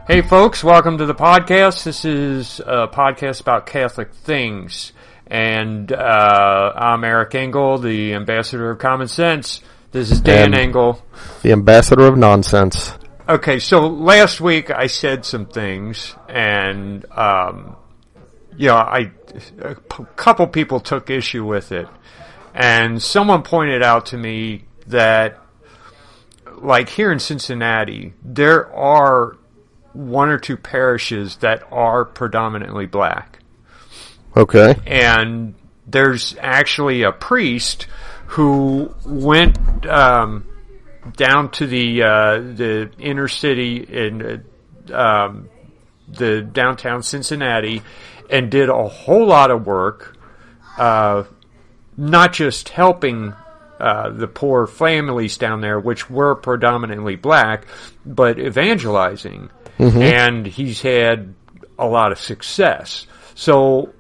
Hey folks, welcome to the podcast. This is a podcast about Catholic things. And I'm Eric Engel, the ambassador of common sense. This is Dan Engel, the ambassador of nonsense. Okay, so last week I said some things, and a couple people took issue with it. And someone pointed out to me that, like here in Cincinnati, there are one or two parishes that are predominantly black. Okay. And there's actually a priest who went down to the inner city in the downtown Cincinnati and did a whole lot of work, not just helping the poor families down there, which were predominantly black, but evangelizing. Mm-hmm. And he's had a lot of success. So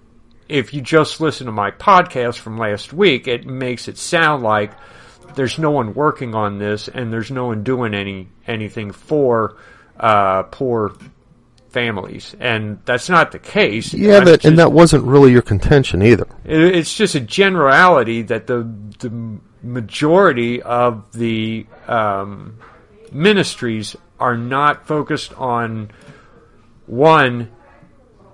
if you just listen to my podcast from last week, it makes it sound like there's no one working on this and there's no one doing anything for poor families. And that's not the case. Yeah, and that wasn't really your contention either. It's just a generality that the majority of the ministries are not focused on, one,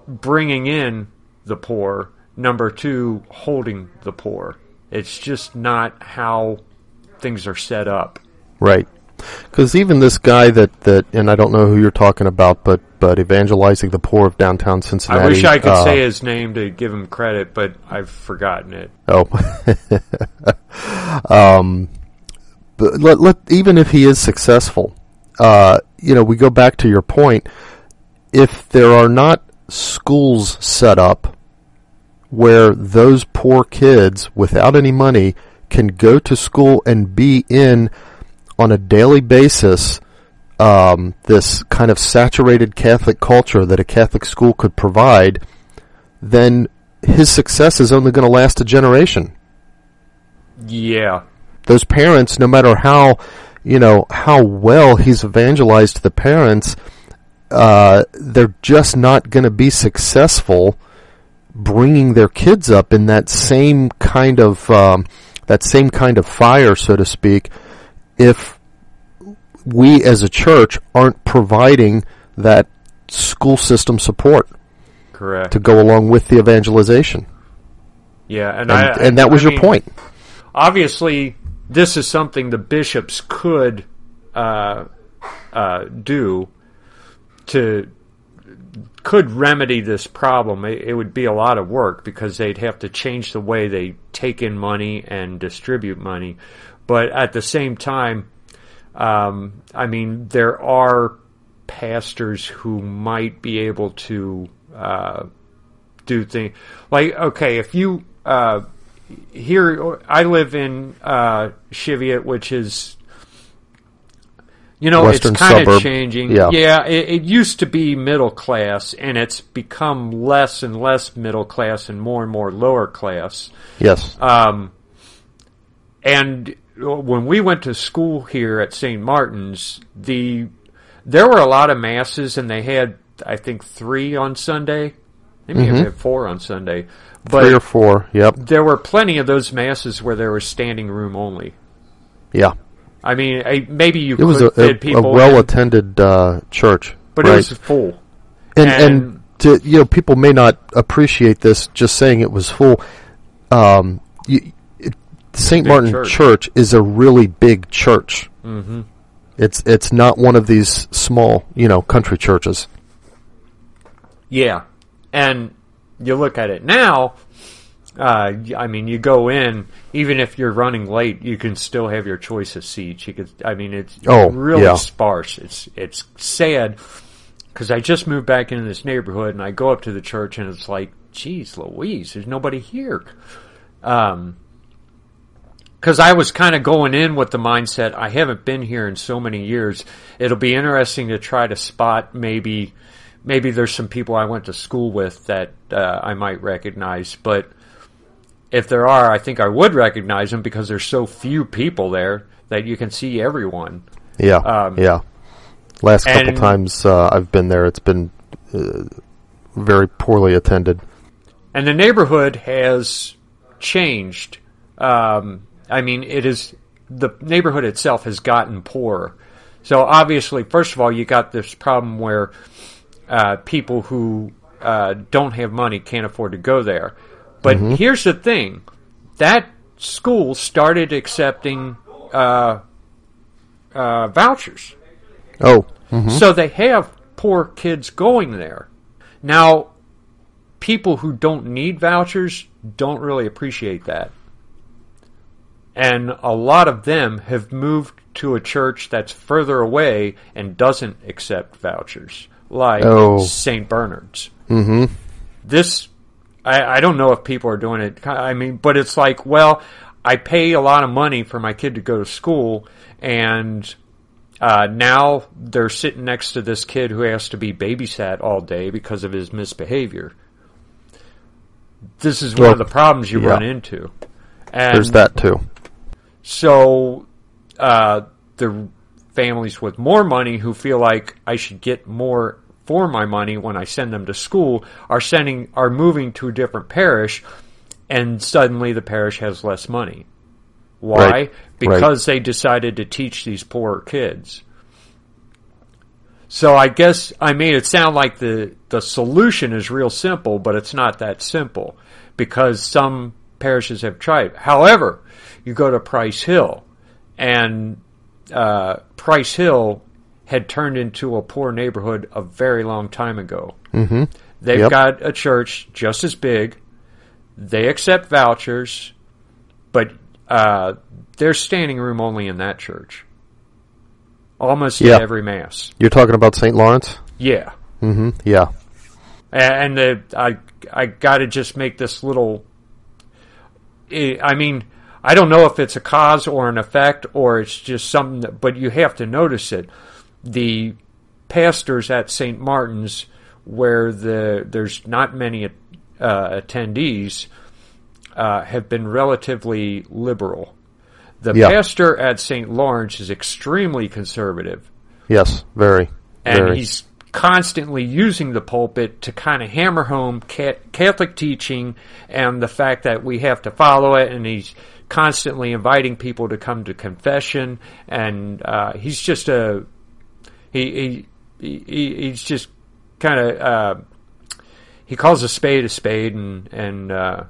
bringing in the poor, number two, holding the poor. It's just not how things are set up. Right. Because even this guy that, and I don't know who you're talking about, but evangelizing the poor of downtown Cincinnati. I wish I could say his name to give him credit, but I've forgotten it. Oh. But even if he is successful, we go back to your point. If there are not schools set up where those poor kids without any money can go to school and be in on a daily basis this kind of saturated Catholic culture that a Catholic school could provide, then his success is only going to last a generation. Yeah. Those parents, no matter how well he's evangelized to the parents, they're just not going to be successful bringing their kids up in that same kind of fire, so to speak, if we as a church aren't providing that school system support. Correct. To go along with the evangelization. Yeah, and that was your point. Obviously, this is something the bishops could could remedy this problem. It would be a lot of work because they'd have to change the way they take in money and distribute money. But at the same time, there are pastors who might be able to do things. Like, okay, if you... here, I live in Cheviot, which is... Western it's kind suburb. Of changing. Yeah, it used to be middle class, and it's become less and less middle class and more lower class. Yes. And when we went to school here at St. Martin's, there were a lot of masses, and they had, I think, 3 on Sunday. Maybe they had 4 on Sunday. But 3 or 4, yep. There were plenty of those masses where there was standing room only. Yeah. I mean, maybe you could fit people. It was a well-attended church, but right? It was full. And people may not appreciate this. Just saying it was full. St. Martin Church is a really big church. Mm-hmm. It's not one of these small, country churches. Yeah, and you look at it now. You go in, even if you're running late, you can still have your choice of seats. You could, it's really sparse. It's sad because I just moved back into this neighborhood and I go up to the church and it's like, geez, Louise, there's nobody here. Because I was kind of going in with the mindset, I haven't been here in so many years. It'll be interesting to try to spot maybe there's some people I went to school with that I might recognize, but if there are, I think I would recognize them because there's so few people there that you can see everyone. Yeah, yeah. Last couple times I've been there, it's been very poorly attended. And the neighborhood has changed. The neighborhood itself has gotten poorer. So obviously, first of all, you got this problem where people who don't have money can't afford to go there. But here's the thing. That school started accepting vouchers. Oh. So they have poor kids going there. Now, people who don't need vouchers don't really appreciate that. And a lot of them have moved to a church that's further away and doesn't accept vouchers, like St. Bernard's. This, I don't know if people are doing it. But it's like, well, I pay a lot of money for my kid to go to school, and now they're sitting next to this kid who has to be babysat all day because of his misbehavior. This is one of the problems you run into. And there's that too. So the families with more money who feel like I should get more for my money when I send them to school are moving to a different parish, and suddenly the parish has less money. Why? Right. Because they decided to teach these poor kids. So I guess I made it sound like the solution is real simple, but it's not that simple, because some parishes have tried. However, you go to Price Hill, and Price Hill had turned into a poor neighborhood a very long time ago. They've got a church just as big. They accept vouchers, but there's standing room only in that church. Almost at every Mass. You're talking about St. Lawrence? Yeah. Yeah. And I got to just make this little... I don't know if it's a cause or an effect, or it's just something but you have to notice it. The pastors at St. Martin's, where there's not many attendees, have been relatively liberal. The pastor at St. Lawrence is extremely conservative. Yes, very. And he's constantly using the pulpit to kind of hammer home Catholic teaching and the fact that we have to follow it, and he's constantly inviting people to come to confession, and he's just he's just kind of he calls a spade, and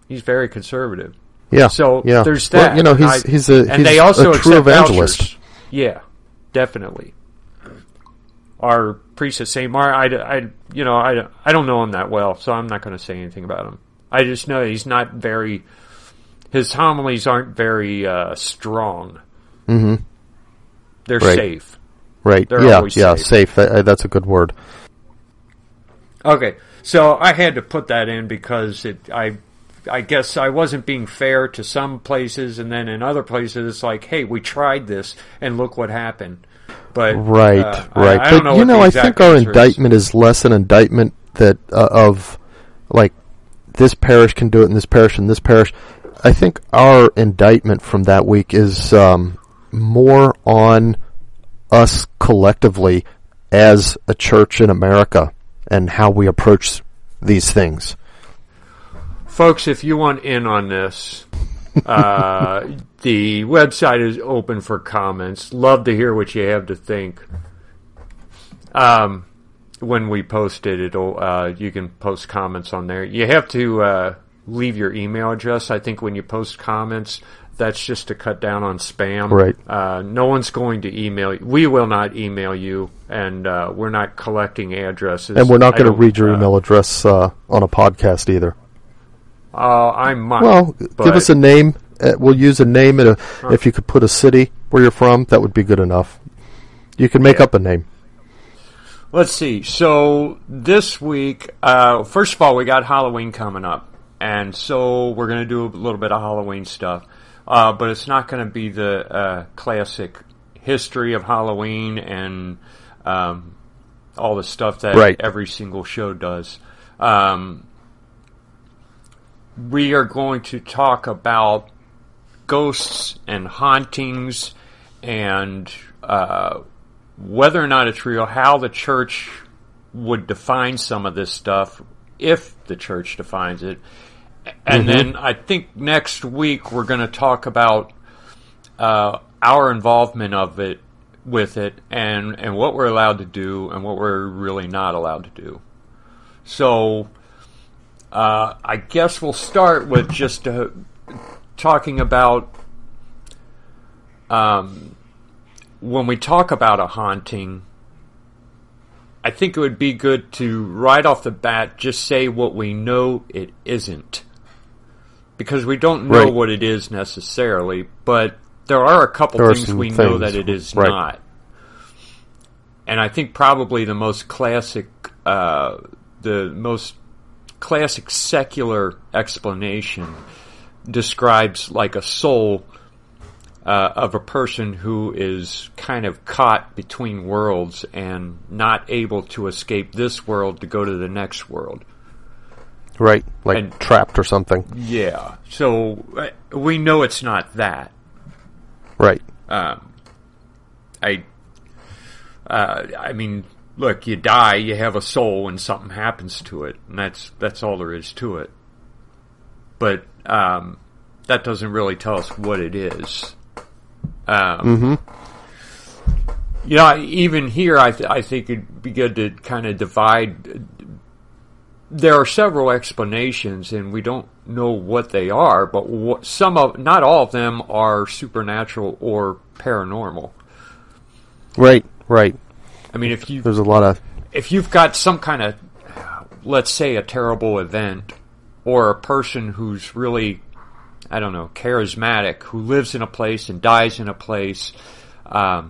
he's very conservative. Yeah. So yeah. there's that. Well, he's they also a true evangelist. Vouchers. Yeah, definitely. Our priest at St. Martin, I don't know him that well, so I'm not going to say anything about him. I just know he's not very. His homilies aren't very strong. They're safe. Right. They're always safe. That's a good word. Okay, so I had to put that in because I guess I wasn't being fair to some places, and then in other places it's like, hey, we tried this, and look what happened. But right. I don't know. But I think our indictment is less an indictment that of like this parish can do it, and this parish, and this parish. I think our indictment from that week is more on us collectively as a church in America and how we approach these things. Folks, if you want in on this, the website is open for comments. Love to hear what you have to think. When we post it, you can post comments on there. You have to leave your email address. I think when you post comments, that's just to cut down on spam. Right. No one's going to email you. We will not email you, and we're not collecting addresses. And we're not going to read your email address on a podcast either. I might. Well, give us a name. We'll use a name. If you could put a city where you're from, that would be good enough. You can make up a name. Let's see. So this week, first of all, we got Halloween coming up. And so we're going to do a little bit of Halloween stuff. But it's not going to be the classic history of Halloween and all the stuff that every single show does. We are going to talk about ghosts and hauntings and whether or not it's real, how the church would define some of this stuff, if the church defines it. And then I think next week we're going to talk about our involvement with it, and what we're allowed to do and what we're really not allowed to do. So I guess we'll start with just talking about when we talk about a haunting. I think it would be good to, right off the bat, just say what we know it isn't. Because we don't know what it is necessarily, but there are a couple things we know that it is not. And I think probably the most classic secular explanation describes like a soul of a person who is kind of caught between worlds and not able to escape this world to go to the next world. Right, like trapped or something. Yeah, so we know it's not that. Right. I mean, look, you die, you have a soul, and something happens to it, and that's all there is to it. But that doesn't really tell us what it is. Even here, I think it'd be good to kind of divide. There are several explanations, and we don't know what they are, but not all of them are supernatural or paranormal. Right. I mean, there's a lot of, if you've got some kind of, let's say, a terrible event, or a person who's really, I don't know, charismatic, who lives in a place and dies in a place, I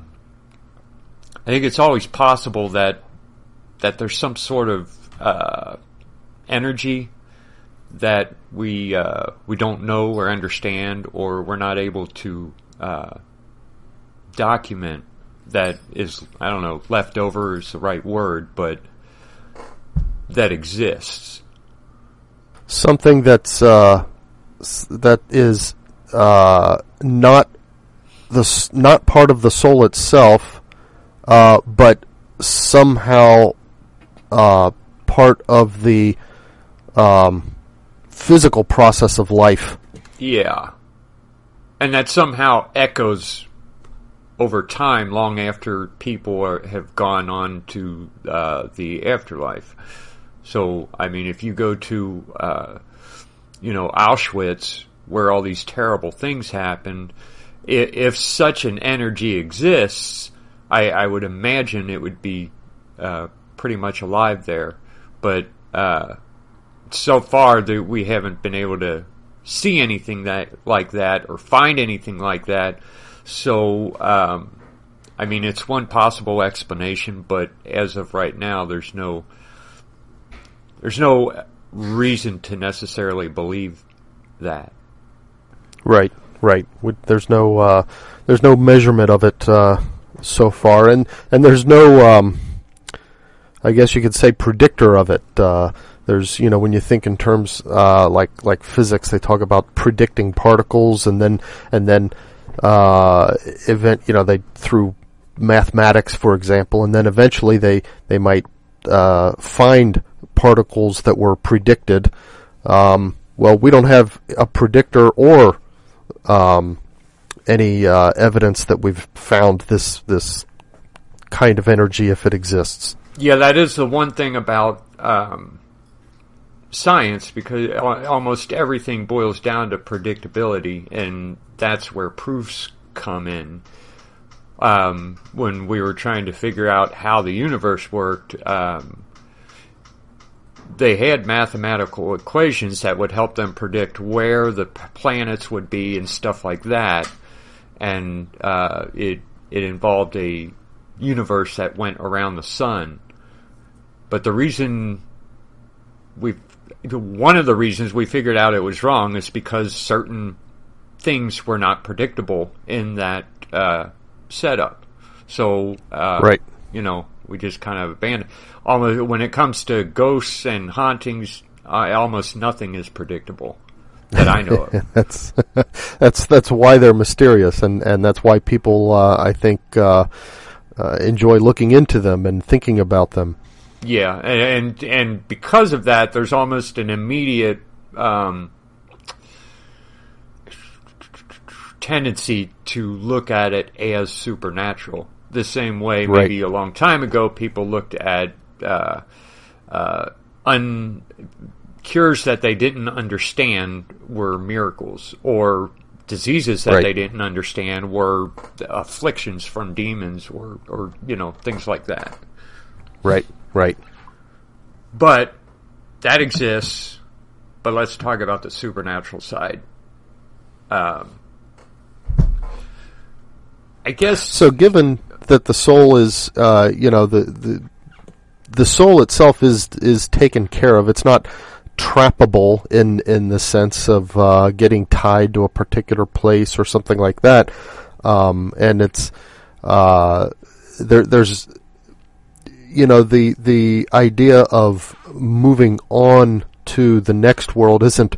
think it's always possible that there's some sort of energy that we don't know or understand, or we're not able to document, that is, I don't know, left over is the right word, but that exists. Something that is not part of the soul itself, but somehow part of the physical process of life. Yeah. And that somehow echoes over time, long after people have gone on to the afterlife. So, I mean, if you go to, Auschwitz, where all these terrible things happened, if such an energy exists, I would imagine it would be pretty much alive there. But so far, we haven't been able to see anything like that or find anything like that. So, I mean, it's one possible explanation, but as of right now, there's no reason to necessarily believe that. Right. There's no measurement of it so far, and there's no, I guess you could say, predictor of it. There's, when you think in terms like physics, they talk about predicting particles, and then they through mathematics, for example, and then eventually they might find particles that were predicted. Well, we don't have a predictor or any evidence that we've found this kind of energy, if it exists. Yeah, that is the one thing about science, because almost everything boils down to predictability, and that's where proofs come in. When we were trying to figure out how the universe worked, they had mathematical equations that would help them predict where the planets would be and stuff like that. And it involved a universe that went around the sun. But one of the reasons we figured out it was wrong is because certain things were not predictable in that setup. So, right. We just kind of abandoned. Almost when it comes to ghosts and hauntings, almost nothing is predictable that I know of. That's why they're mysterious, and that's why people, I think, enjoy looking into them and thinking about them. Yeah, and because of that, there's almost an immediate tendency to look at it as supernatural. The same way maybe a long time ago people looked at cures that they didn't understand were miracles, or diseases that they didn't understand were afflictions from demons, or things like that. Right. But that exists. But let's talk about the supernatural side. I guess so. Given that the soul is, the soul itself is taken care of. It's not trappable in the sense of getting tied to a particular place or something like that. And it's there's the idea of moving on to the next world isn't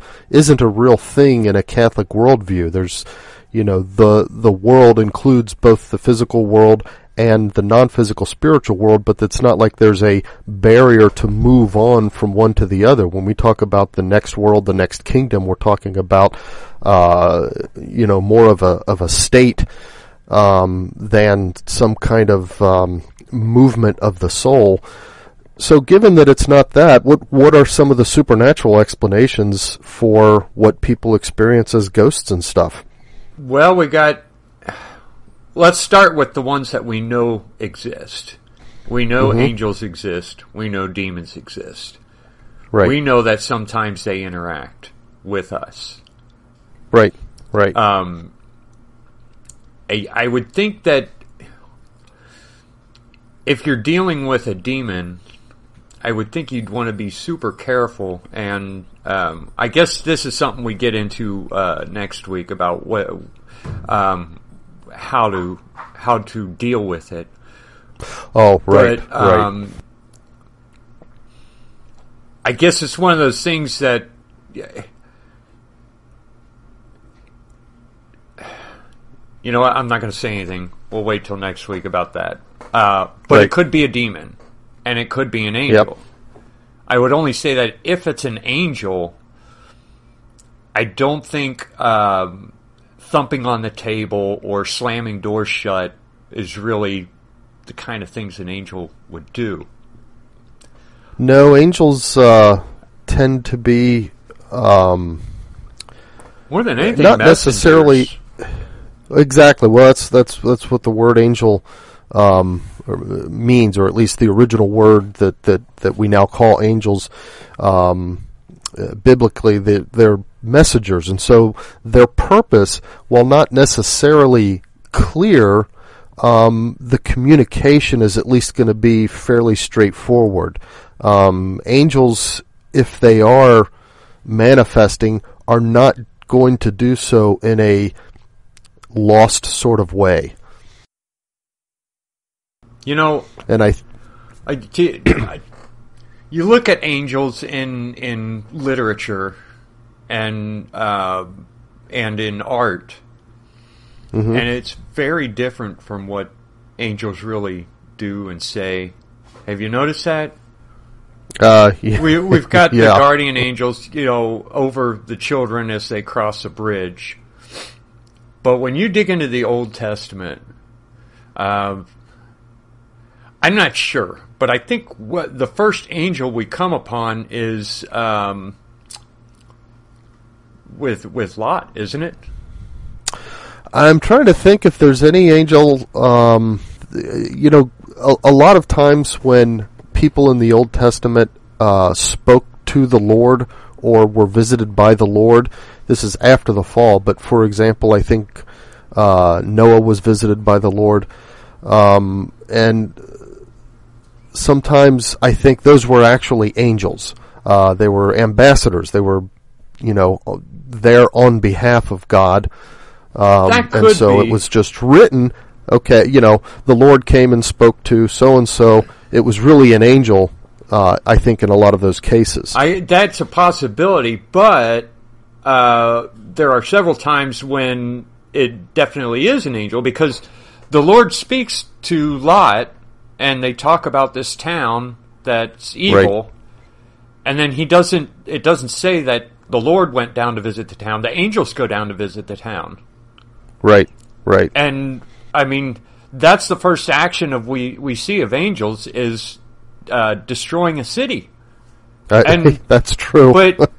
a real thing in a Catholic worldview. There's the world includes both the physical world and the non-physical spiritual world, but it's not like there's a barrier to move on from one to the other. When we talk about the next world, the next kingdom, we're talking about more of a state than some kind of movement of the soul. So given that it's not that, what are some of the supernatural explanations for what people experience as ghosts and stuff? Well, let's start with the ones that we know exist. We know angels exist. We know demons exist. Right. We know that sometimes they interact with us. Right. I would think that if you're dealing with a demon, I would think you'd want to be super careful, and I guess this is something we get into next week about how to deal with it. Oh, right, right. I guess it's one of those things that you know what? I'm not going to say anything. We'll wait till next week about that. But it could be a demon, and it could be an angel. Yep. I would only say that if it's an angel, I don't think thumping on the table or slamming doors shut is really the kind of things an angel would do. No, angels tend to be more than anything, not messengers. Necessarily. Exactly. Well, that's what the word angel means, or at least the original word that we now call angels. Biblically, they're messengers, and so their purpose, while not necessarily clear, the communication is at least going to be fairly straightforward. Angels, if they are manifesting, are not going to do so in a lost sort of way. And you look at angels in literature and in art, and it's very different from what angels really do and say. Have you noticed that? Yeah. We've got the guardian angels, over the children as they cross a bridge. But when you dig into the Old Testament, I'm not sure, but I think what the first angel we come upon is with Lot, isn't it? I'm trying to think if there's any angel. A lot of times when people in the Old Testament spoke to the Lord or were visited by the Lord, this is after the fall, but for example, I think Noah was visited by the Lord, and sometimes I think those were actually angels. They were ambassadors. They were, there on behalf of God. And so it was just written, okay, the Lord came and spoke to so-and-so. It was really an angel, I think, in a lot of those cases. That's a possibility, but there are several times when it definitely is an angel, because the Lord speaks to Lot, and they talk about this town that's evil, Right. and then it doesn't say that the Lord went down to visit the town. The angels go down to visit the town. Right. Right. And, I mean, that's the first action we see of angels is destroying a city. And that's true. But,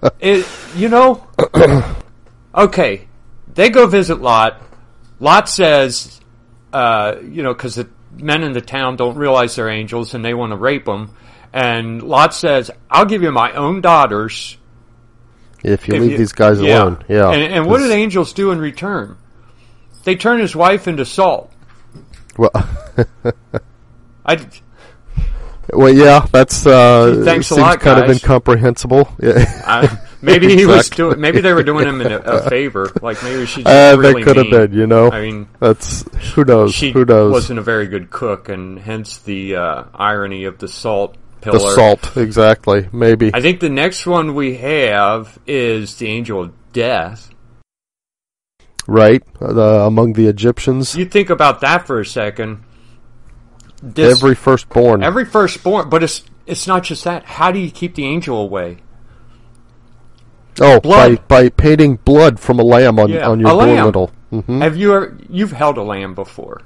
okay, they go visit Lot. Lot says, because the men in the town don't realize they're angels and they want to rape them. And Lot says, I'll give you my own daughters. If you leave these guys alone. Yeah. And what do the angels do in return? They turn his wife into salt. Well, Well, yeah, that's thanks a lot, kind guys. of incomprehensible. Yeah. Maybe he was doing. Maybe they were doing him a favor. Like maybe she's really that could have mean. been. I mean, that's who knows. She Who knows? wasn't a very good cook, and hence the irony of the salt pillar. The salt, exactly. Maybe. I think the next one we have is the angel of death. Right, among the Egyptians. You think about that for a second. Every firstborn, but it's not just that. How do you keep the angel away? Oh, blood. by painting blood from a lamb on your door lintel. Mm-hmm. Have you've held a lamb before,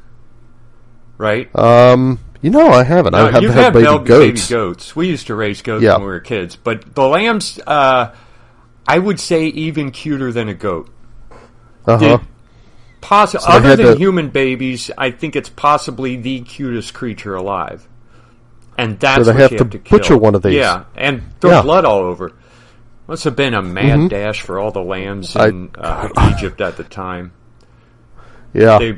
right? I haven't. I have had baby goats. We used to raise goats when we were kids, but the lambs, I would say, even cuter than a goat. Uh-huh. Other than human babies, I think it's possibly the cutest creature alive. And that's so what have you to have to kill. butcher one of these. Yeah, and throw blood all over. Must have been a mad dash for all the lambs in Egypt at the time. Yeah.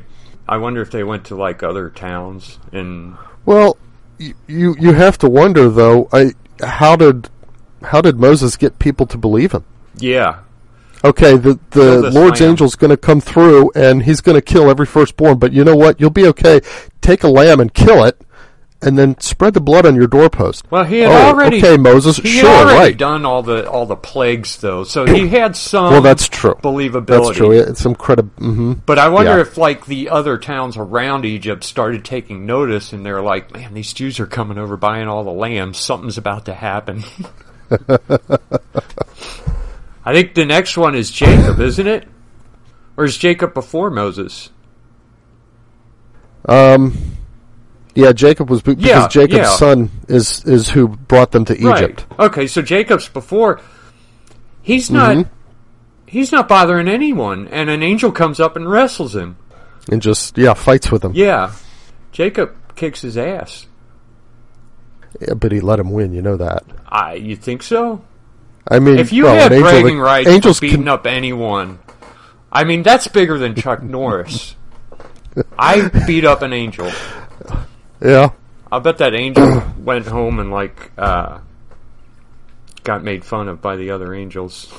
I wonder if they went to like other towns. Well, you have to wonder though. How did Moses get people to believe him? Yeah. Okay, the Lord's angel's going to come through, and he's going to kill every firstborn. But you know what? You'll be okay. Take a lamb and kill it, and then spread the blood on your doorpost. Well, he had already. Okay, Moses. He had already done all the plagues, though, so he had some. Well, that's true. Believability. That's true. It's some credibility. Mm-hmm. But I wonder if, like, the other towns around Egypt started taking notice, and they're like, "Man, these Jews are coming over buying all the lambs. Something's about to happen." I think the next one is Jacob, isn't it? Or is Jacob before Moses? Yeah, Jacob was because Jacob's son is who brought them to Egypt. Right. Okay, so Jacob's before. He's not bothering anyone, and an angel comes up and wrestles him. And just fights with him. Yeah. Jacob kicks his ass. Yeah, but he let him win, you know that. You think so? I mean, if you had bragging rights for beating up anyone, I mean, that's bigger than Chuck Norris. I beat up an angel. Yeah. I'll bet that angel went home and, got made fun of by the other angels.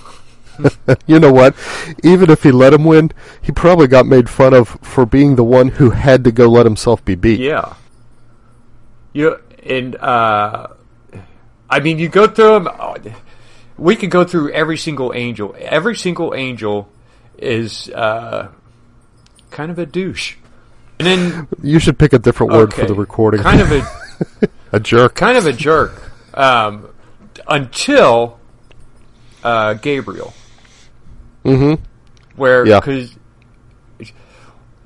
You know what? Even if he let him win, he probably got made fun of for being the one who had to go let himself be beat. Yeah. You go through them. We could go through every single angel. Every single angel is kind of a douche. And then you should pick a different word for the recording. Kind of a jerk. Kind of a jerk. Until Gabriel. Mm-hmm. Because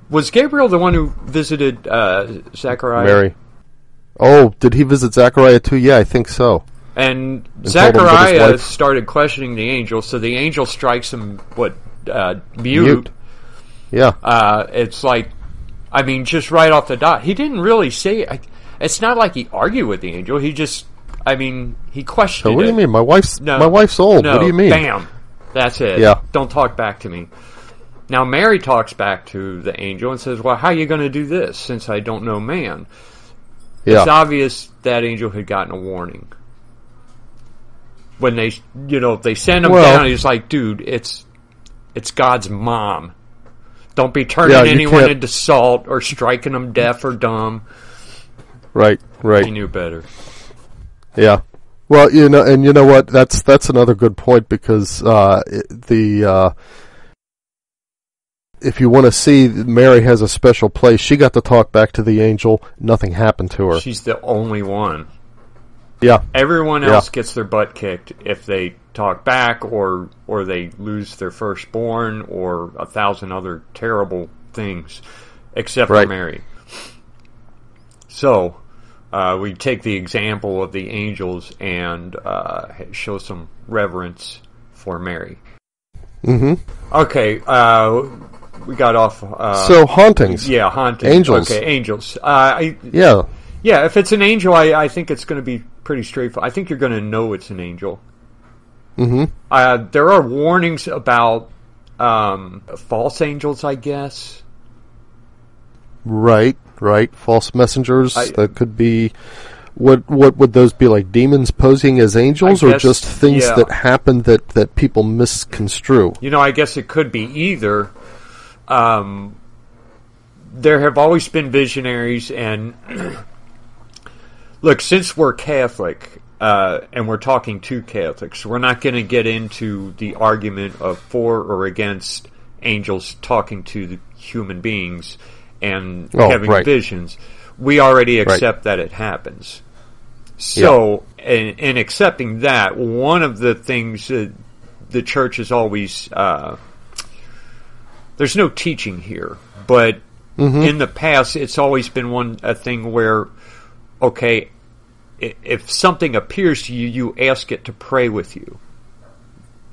was Gabriel the one who visited Zechariah? Mary. Oh, did he visit Zechariah too? Yeah, I think so. And Zechariah started questioning the angel, so the angel strikes him, mute. Yeah. It's like, I mean, just right off the dot. He didn't really say, it's not like he argued with the angel, he just, he questioned it. What do you mean? My wife's old. No, what do you mean? Bam. That's it. Yeah. Don't talk back to me. Now, Mary talks back to the angel and says, well, how are you going to do this, since I don't know man? Yeah. It's obvious that angel had gotten a warning. When they send him down, he's like, dude, it's God's mom. Don't be turning anyone into salt or striking them deaf or dumb. Right. He knew better. Yeah. Well, you know what? That's another good point because if you want to see, Mary has a special place. She got to talk back to the angel. Nothing happened to her. She's the only one. Yeah. Everyone else gets their butt kicked if they talk back or they lose their firstborn or 1,000 other terrible things, except for Mary. So, we take the example of the angels and show some reverence for Mary. Mm-hmm. Okay, we got off... so, hauntings. Yeah, hauntings. Angels. Okay, angels. Yeah, if it's an angel, I think it's going to be pretty straightforward. I think you're going to know it's an angel. Mm-hmm. There are warnings about false angels, I guess. Right. False messengers that could be... What would those be, like demons posing as angels, or just things that happen that people misconstrue? I guess it could be either. There have always been visionaries, and look, since we're Catholic, and we're talking to Catholics, we're not going to get into the argument of for or against angels talking to the human beings and having visions. We already accept that it happens. So, in accepting that, one of the things the church is always... there's no teaching here, but in the past, it's always been a thing where, okay, if something appears to you, you ask it to pray with you.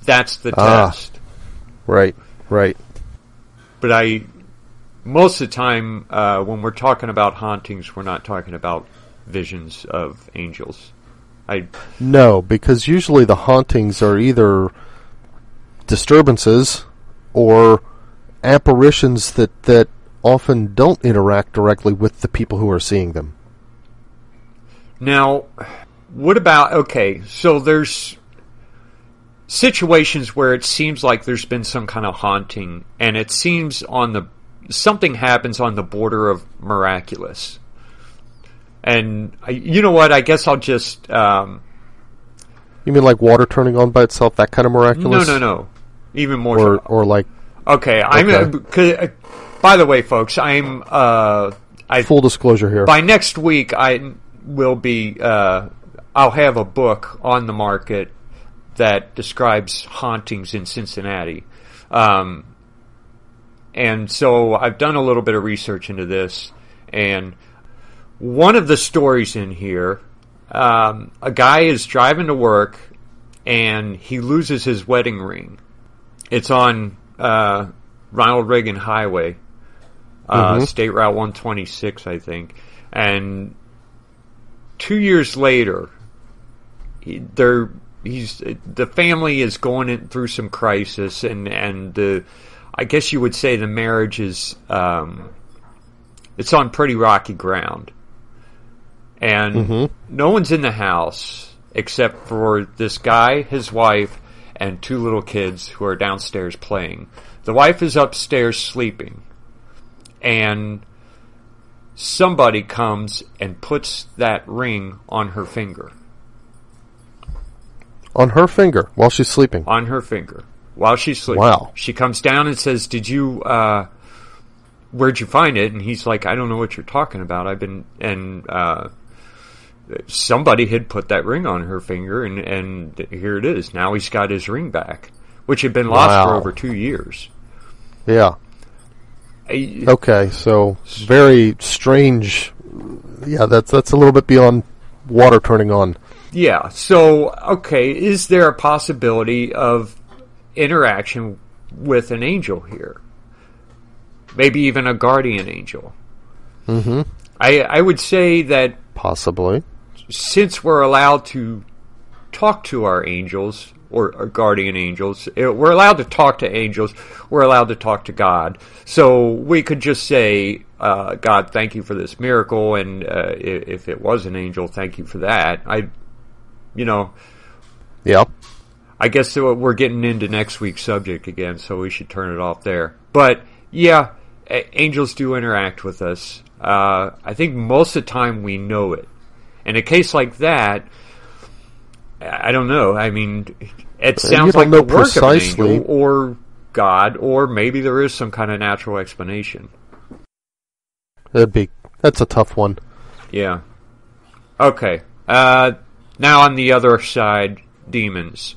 That's the test. Right. But most of the time, when we're talking about hauntings, we're not talking about visions of angels. No, because usually the hauntings are either disturbances or apparitions that often don't interact directly with the people who are seeing them. Now, what about, so there's situations where it seems like there's been some kind of haunting, and it seems something happens on the border of miraculous. And you know what? I guess I'll just... you mean like water turning on by itself, that kind of miraculous? No. Even more or like... Okay, by the way, folks, I'm... full disclosure here. By next week, I will be... I'll have a book on the market that describes hauntings in Cincinnati. And so I've done a little bit of research into this, and one of the stories in here, a guy is driving to work, and he loses his wedding ring. It's on Ronald Reagan Highway, State Route 126, I think. And 2 years later, the family is going through some crisis, and I guess you would say the marriage is it's on pretty rocky ground. And no one's in the house except for this guy, his wife, and 2 little kids who are downstairs playing. The wife is upstairs sleeping. And somebody comes and puts that ring on her finger. On her finger while she's sleeping? On her finger while she's sleeping. Wow. She comes down and says, where'd you find it? And he's like, I don't know what you're talking about. Somebody had put that ring on her finger, and here it is. Now he's got his ring back, which had been lost for over 2 years. Yeah. Okay, so very strange. Yeah, that's a little bit beyond water turning on. Yeah, so, is there a possibility of interaction with an angel here? Maybe even a guardian angel. I would say that... Possibly. Since we're allowed to talk to our angels, or guardian angels, we're allowed to talk to angels, we're allowed to talk to God. So we could just say, God, thank you for this miracle, and if it was an angel, thank you for that. Yeah. I guess we're getting into next week's subject again, so we should turn it off there. But, yeah, angels do interact with us. I think most of the time we know it. In a case like that, I don't know. I mean, it sounds like the work of an angel, or God, or maybe there is some kind of natural explanation. That's a tough one. Yeah. Okay. Now on the other side, demons.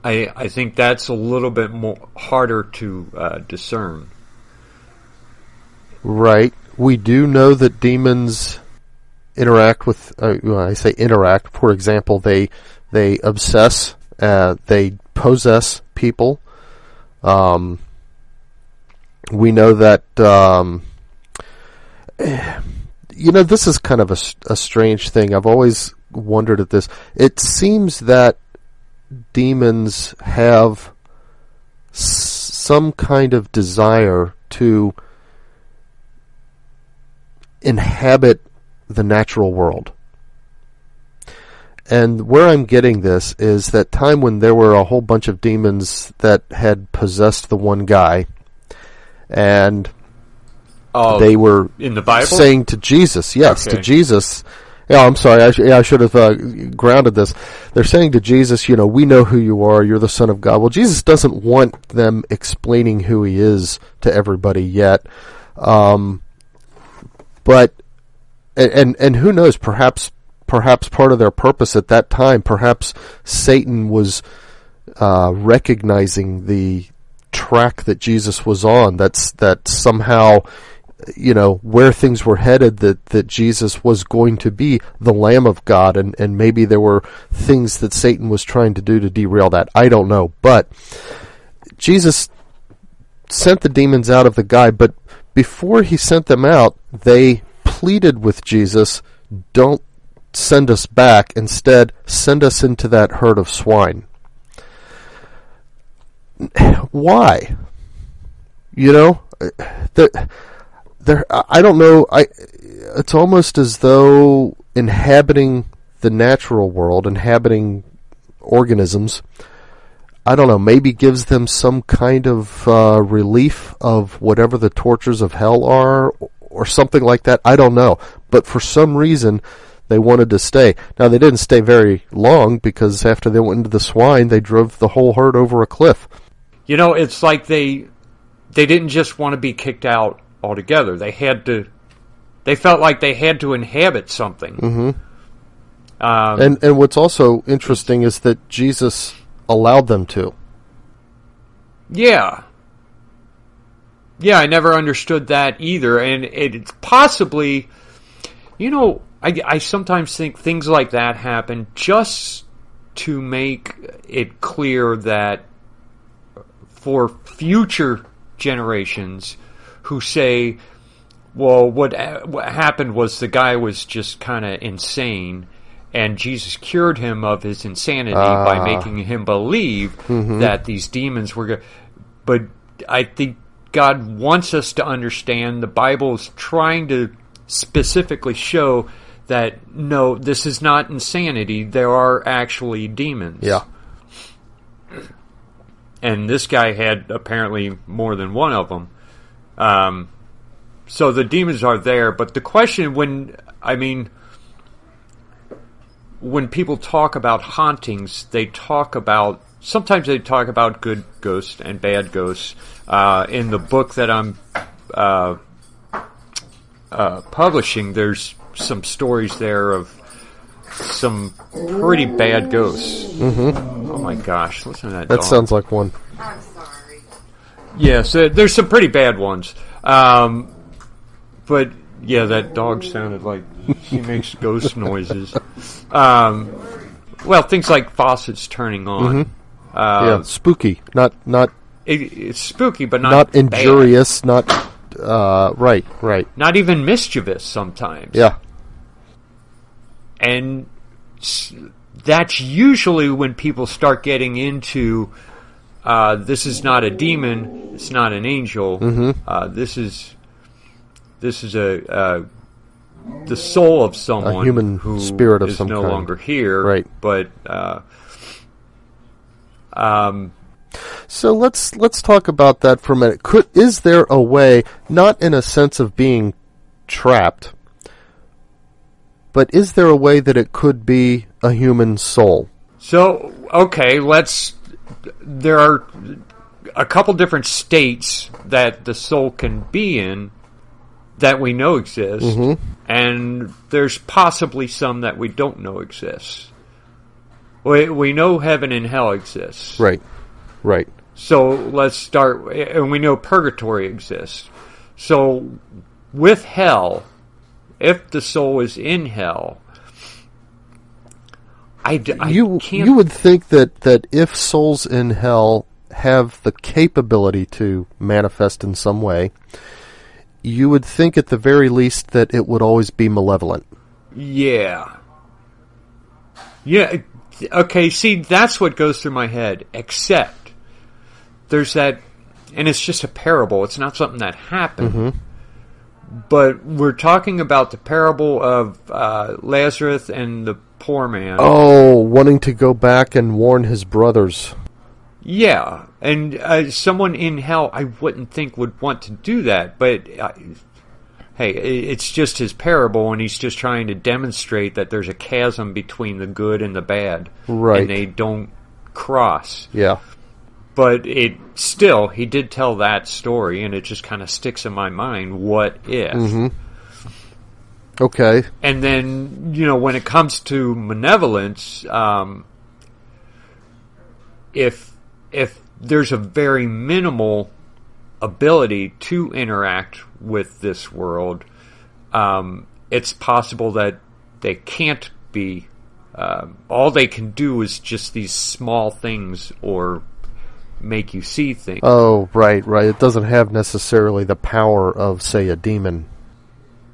I think that's a little bit more harder to discern. Right. We do know that demons interact with. I say interact. For example, they obsess. They possess people. We know that. This is kind of a strange thing. I've always wondered at this. It seems that demons have some kind of desire to inhabit the natural world. And where I'm getting this is that time when there were a whole bunch of demons that had possessed the one guy, and they were in the Bible saying to Jesus, to Jesus. Yeah, I'm sorry. I should have grounded this. They're saying to Jesus, we know who you are. You're the Son of God. Well, Jesus doesn't want them explaining who he is to everybody yet. But who knows? Perhaps part of their purpose at that time, perhaps Satan was recognizing the track that Jesus was on. That somehow, where things were headed, that Jesus was going to be the Lamb of God, and maybe there were things that Satan was trying to do to derail that. I don't know. But Jesus sent the demons out of the guy, but before he sent them out, they pleaded with Jesus, don't send us back. Instead, send us into that herd of swine. Why? I don't know. It's almost as though inhabiting the natural world, inhabiting organisms, I don't know, maybe gives them some kind of relief of whatever the tortures of hell are, or something like that. I don't know. But for some reason, they wanted to stay. Now, they didn't stay very long, because after they went into the swine, they drove the whole herd over a cliff. It's like they didn't just want to be kicked out altogether. They felt like they had to inhabit something. Mm-hmm. And what's also interesting is that Jesus allowed them to. Yeah. Yeah, I never understood that either. And it's possibly, I sometimes think things like that happen just to make it clear that for future generations who say, well, what happened was the guy was just kind of insane, and Jesus cured him of his insanity by making him believe that these demons were good. But I think God wants us to understand the Bible is trying to specifically show that, no, this is not insanity. There are actually demons. Yeah. And this guy had apparently more than one of them. So the demons are there. But the question, when people talk about hauntings, sometimes they talk about good ghosts and bad ghosts. In the book that I'm publishing, there's some stories there of some pretty bad ghosts. Mm-hmm. Oh my gosh, listen to that That dog. sounds like one. I'm sorry. Yeah, so there's some pretty bad ones. But yeah, that dog sounded like she makes ghost noises. Well, things like faucets turning on. Mm-hmm. Yeah, spooky. It's spooky, but not bad. injurious. Not right. Not even mischievous sometimes. Yeah. And that's usually when people start getting into, this is not a demon, it's not an angel. Mm-hmm. This is the soul of someone, a human who spirit of is some no kind. longer here. Right. But so let's talk about that for a minute. Is there a way, not in a sense of being trapped, but is there a way that it could be a human soul? So, okay, let's there are a couple different states that the soul can be in that we know exist, and there's possibly some that we don't know exist. We know heaven and hell exists. Right. So let's start, and we know purgatory exists. So with hell, if the soul is in hell, you would think that if souls in hell have the capability to manifest in some way, you would think at the very least that it would always be malevolent. Yeah. Okay, see, that's what goes through my head, except there's that, and it's just a parable, it's not something that happened, but we're talking about the parable of Lazarus and the poor man. Oh, wanting to go back and warn his brothers. Yeah, and someone in hell I wouldn't think would want to do that, but hey, it's just his parable, and he's just trying to demonstrate that there's a chasm between the good and the bad, right? And they don't cross. Yeah. But he did tell that story, and it just kind of sticks in my mind. What if? Okay. And then, when it comes to malevolence, if there's a very minimal ability to interact with this world, it's possible that they can't be. All they can do is just these small things or make you see things. Oh, right. It doesn't have necessarily the power of, say, a demon.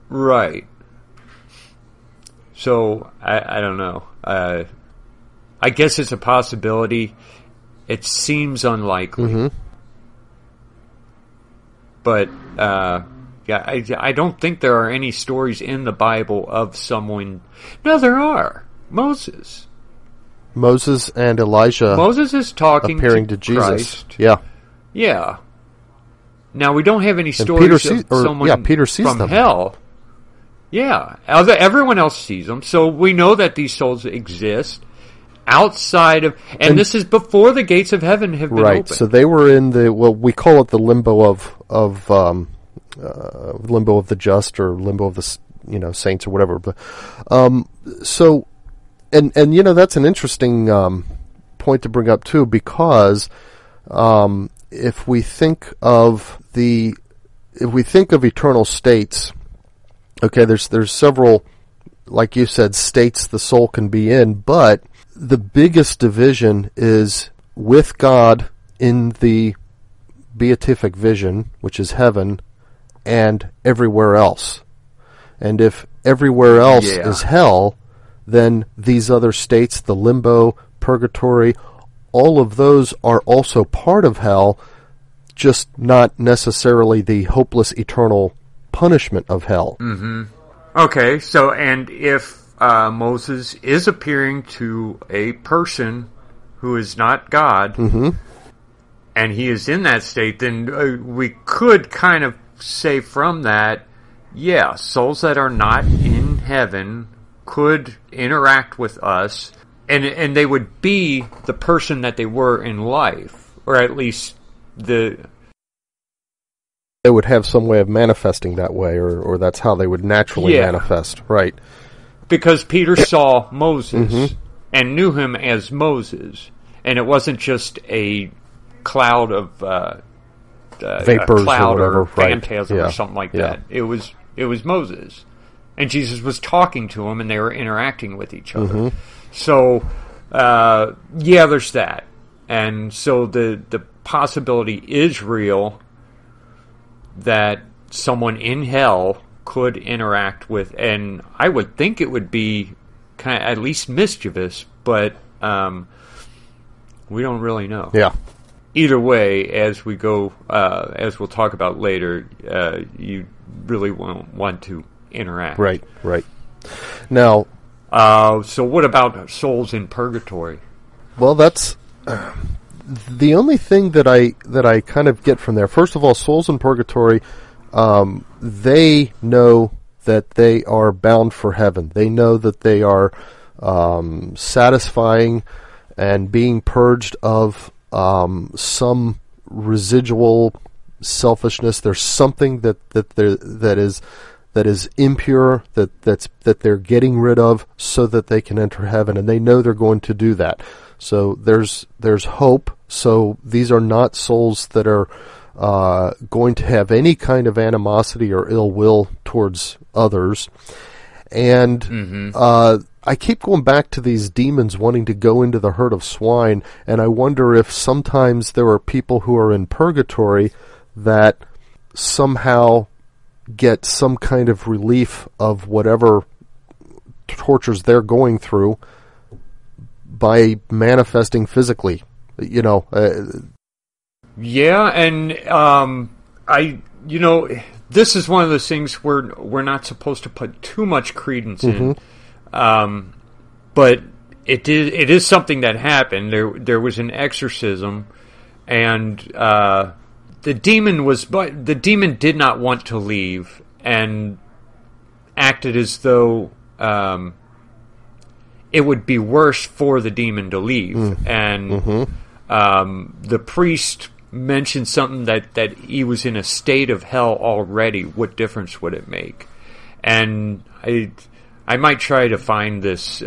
Right. So, I don't know. I guess it's a possibility. It seems unlikely. But, I don't think there are any stories in the Bible of someone... No, there are. Moses and Elijah. Moses is talking appearing to Jesus. Christ. Yeah. Now, we don't have any stories of someone Peter sees from them. hell. Yeah. Everyone else sees them. So we know that these souls exist outside of... And this is before the gates of heaven have been opened. So they were in we call it the limbo of limbo of the just, or limbo of the saints, or whatever. But so... And that's an interesting point to bring up too, because if we think of eternal states, okay, there's several, like you said, states the soul can be in, but the biggest division is with God in the beatific vision, which is heaven, and everywhere else. And if everywhere else is hell, then these other states, the limbo, purgatory, all of those are also part of hell, just not necessarily the hopeless eternal punishment of hell. Okay, so, and if Moses is appearing to a person who is not God, and he is in that state, then we could kind of say from that, souls that are not in heaven could interact with us, and they would be the person that they were in life, or at least they would have some way of manifesting that way, or that's how they would naturally manifest, right? Because Peter saw Moses and knew him as Moses, and it wasn't just a cloud of vapors, a cloud or whatever, or phantasm or something like that. It was Moses. And Jesus was talking to him, and they were interacting with each other. So, there's that. And so the possibility is real that someone in hell could interact with, and I would think it would be kind of at least mischievous, but we don't really know. Yeah. Either way, as we go, as we'll talk about later, you really won't want to interact. Right. Now, so what about souls in purgatory? Well, that's the only thing that I kind of get from there. First of all, souls in purgatory, they know that they are bound for heaven. They know that they are satisfying and being purged of some residual selfishness. There's something that is impure that they're getting rid of so that they can enter heaven, and they know they're going to do that. So there's hope. So these are not souls that are going to have any kind of animosity or ill will towards others. And I keep going back to these demons wanting to go into the herd of swine, and I wonder if sometimes there are people who are in purgatory that somehow get some kind of relief of whatever tortures they're going through by manifesting physically, Yeah, and this is one of those things where we're not supposed to put too much credence in. But it is something that happened. There was an exorcism, and the demon did not want to leave and acted as though it would be worse for the demon to leave. And the priest mentioned something that he was in a state of hell already. What difference would it make? And I might try to find this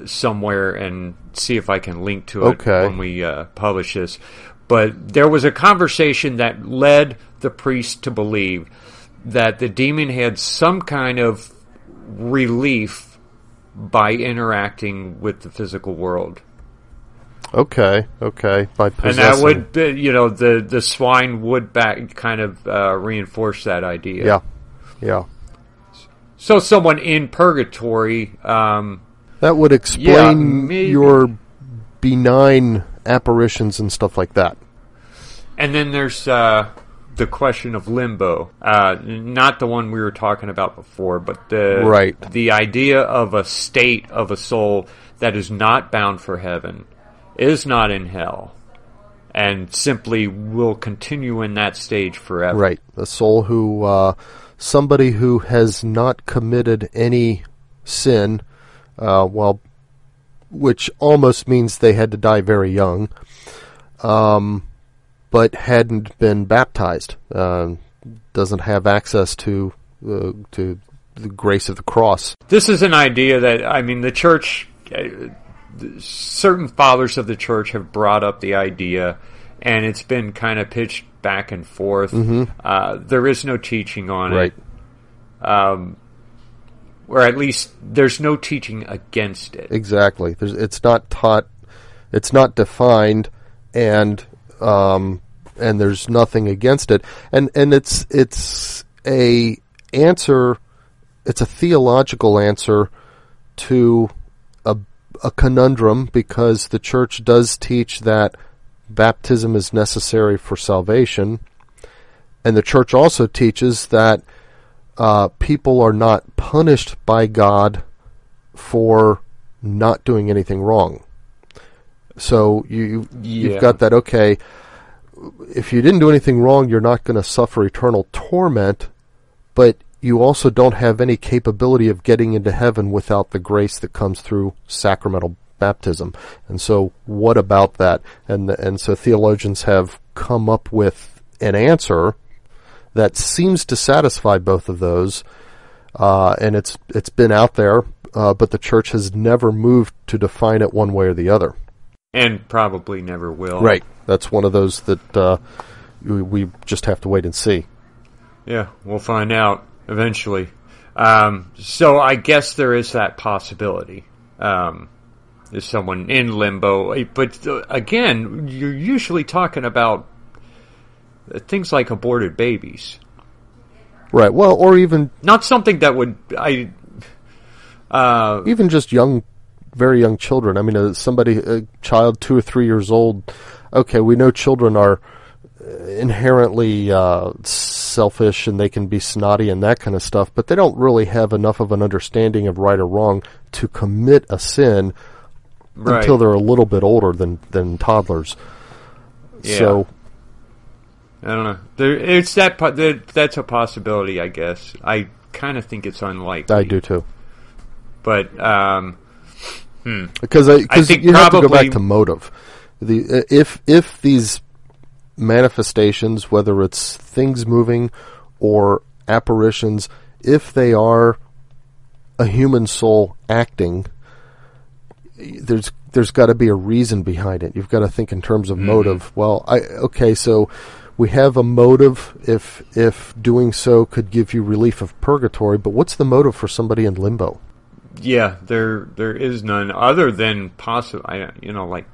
somewhere and see if I can link to it when we publish this. But there was a conversation that led the priest to believe that the demon had some kind of relief by interacting with the physical world. Okay. By possessing. And that would be, the swine would reinforce that idea. Yeah. So someone in purgatory... that would explain your benign apparitions and stuff like that. And then there's the question of limbo. Not the one we were talking about before, but the idea of a state of a soul that is not bound for heaven, is not in hell, and simply will continue in that stage forever. Right. A soul who... somebody who has not committed any sin, which almost means they had to die very young, but hadn't been baptized, doesn't have access to the grace of the cross. This is an idea that, the church, certain fathers of the church have brought up the idea, and it's been kind of pitched back and forth. There is no teaching on it. Or at least there's no teaching against it. Exactly. It's not taught, it's not defined, and there's nothing against it. And it's a answer, it's a theological answer to a conundrum, because the church does teach that baptism is necessary for salvation, and the church also teaches that people are not punished by God for not doing anything wrong. So you've got that, okay, if you didn't do anything wrong, you're not going to suffer eternal torment, but you also don't have any capability of getting into heaven without the grace that comes through sacramental baptism. And so what about that? And so theologians have come up with an answer that seems to satisfy both of those, and it's been out there, but the church has never moved to define it one way or the other. And probably never will. Right. That's one of those that we just have to wait and see. Yeah, we'll find out eventually. So I guess there is that possibility. Is someone in limbo. But again, you're usually talking about things like aborted babies. Right. Well, or even... Not something that would... even just very young children. A child 2 or 3 years old, okay, we know children are inherently selfish and they can be snotty and that kind of stuff, but they don't really have enough of an understanding of right or wrong to commit a sin until they're a little bit older than toddlers. Yeah. So I don't know. It's that's a possibility, I guess. I kind of think it's unlikely. I do too. But because you have to go back to motive. If these manifestations, whether it's things moving or apparitions, if they are a human soul acting, there's got to be a reason behind it. You've got to think in terms of motive. Well, so we have a motive if doing so could give you relief of purgatory, but what's the motive for somebody in limbo? Yeah, there is none other than possible, like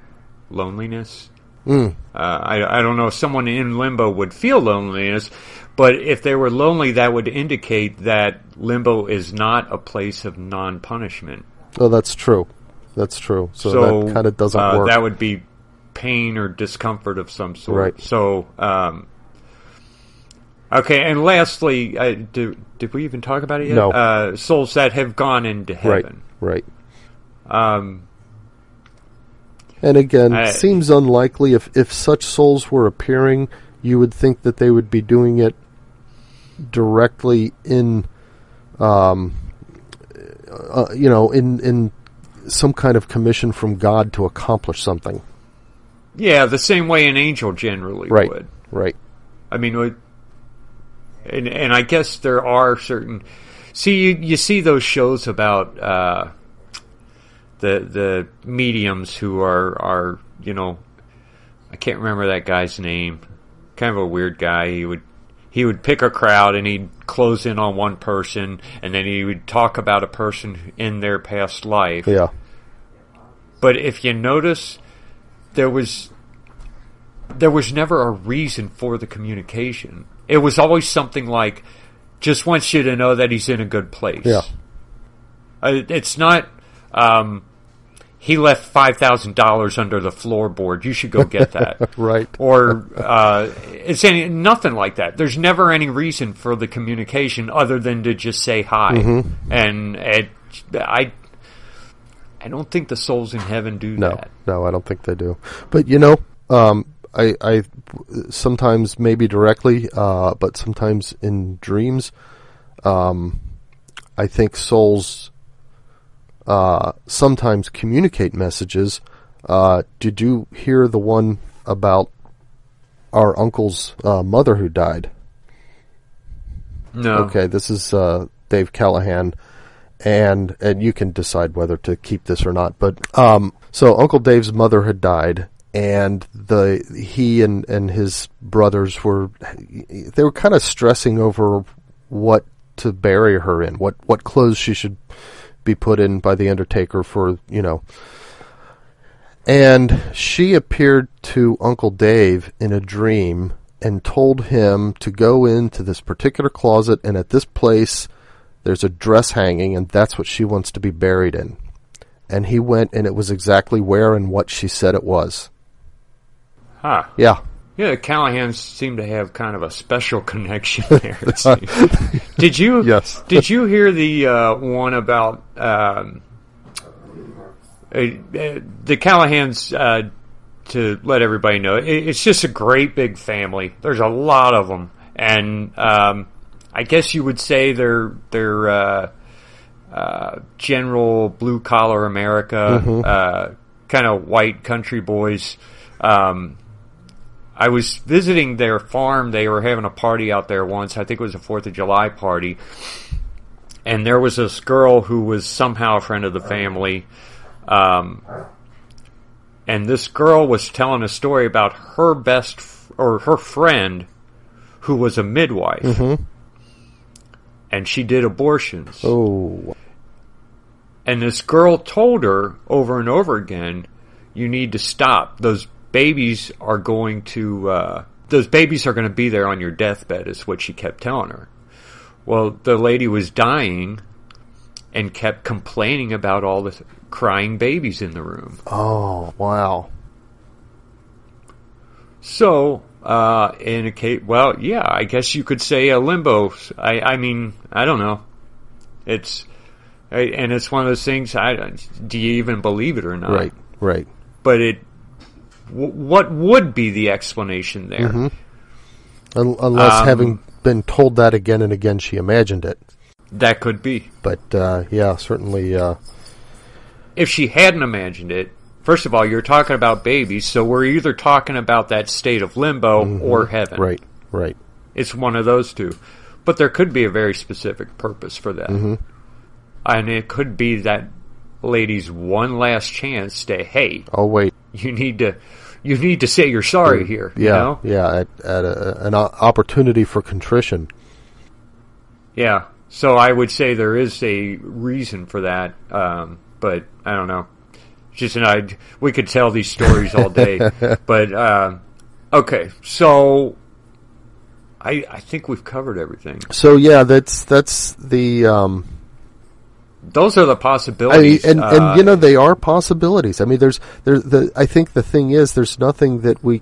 loneliness. I don't know if someone in limbo would feel loneliness, but if they were lonely, that would indicate that limbo is not a place of non-punishment. Oh, that's true. That's true. So that kind of doesn't work. That would be pain or discomfort of some sort. Right. So, okay, and lastly, did we even talk about it yet? No. Souls that have gone into heaven. Right. And again, seems unlikely. If such souls were appearing, you would think that they would be doing it directly in, in some kind of commission from God to accomplish something. Yeah, the same way an angel generally would. Right. I mean, and I guess there are certain. See, you see those shows about the mediums who are I can't remember that guy's name. Kind of a weird guy. He would pick a crowd and he'd close in on one person, and then he would talk about a person in their past life. Yeah. But if you notice, there was never a reason for the communication. It was always something like, just wants you to know that he's in a good place. Yeah. It's not, he left $5,000 under the floorboard. You should go get that. Right. Or it's nothing like that. There's never any reason for the communication other than to just say hi. Mm-hmm. And I don't think the souls in heaven do that. No, I don't think they do. But I sometimes maybe directly, but sometimes in dreams, I think souls sometimes communicate messages. Did you hear the one about our uncle's mother who died? No. Okay, this is Dave Callahan, and you can decide whether to keep this or not. But so Uncle Dave's mother had died, and he and his brothers were kind of stressing over what to bury her in, what clothes she should be put in by the undertaker for, and she appeared to Uncle Dave in a dream and told him to go into this particular closet, and at this place there's a dress hanging, and that's what she wants to be buried in. And he went, and it was exactly where and what she said it was. Huh. Yeah. Yeah, the Callahans seem to have kind of a special connection there. Did you? Yes. Did you hear the one about the Callahans? To let everybody know, it's just a great big family. There's a lot of them, and I guess you would say they're general blue collar America, kind of white country boys. I was visiting their farm. They were having a party out there once. I think it was a 4th of July party. And there was this girl who was somehow a friend of the family. And this girl was telling a story about her her friend who was a midwife. Mm-hmm. And she did abortions. Oh. And this girl told her over and over again, you need to stop. Those babies are going to be there on your deathbed, is what she kept telling her. Well, the lady was dying and kept complaining about all the crying babies in the room. Oh, wow. So, in a case, well, yeah, I guess you could say a limbo. I mean, I don't know. It's one of those things, do you even believe it or not? Right. But what would be the explanation there? Mm-hmm. Unless having been told that again and again, she imagined it. That could be. But, yeah, certainly... if she hadn't imagined it, first of all, you're talking about babies, so we're either talking about that state of limbo or heaven. Right. It's one of those two. But there could be a very specific purpose for that. And it could be that lady's one last chance to, hey, you need to say you're sorry here. Yeah, at an opportunity for contrition. Yeah, so I would say there is a reason for that, but I don't know. Just we could tell these stories all day, but okay. So I think we've covered everything. So yeah, that's the. Those are the possibilities, and they are possibilities. I mean, I think the thing is, there's nothing that we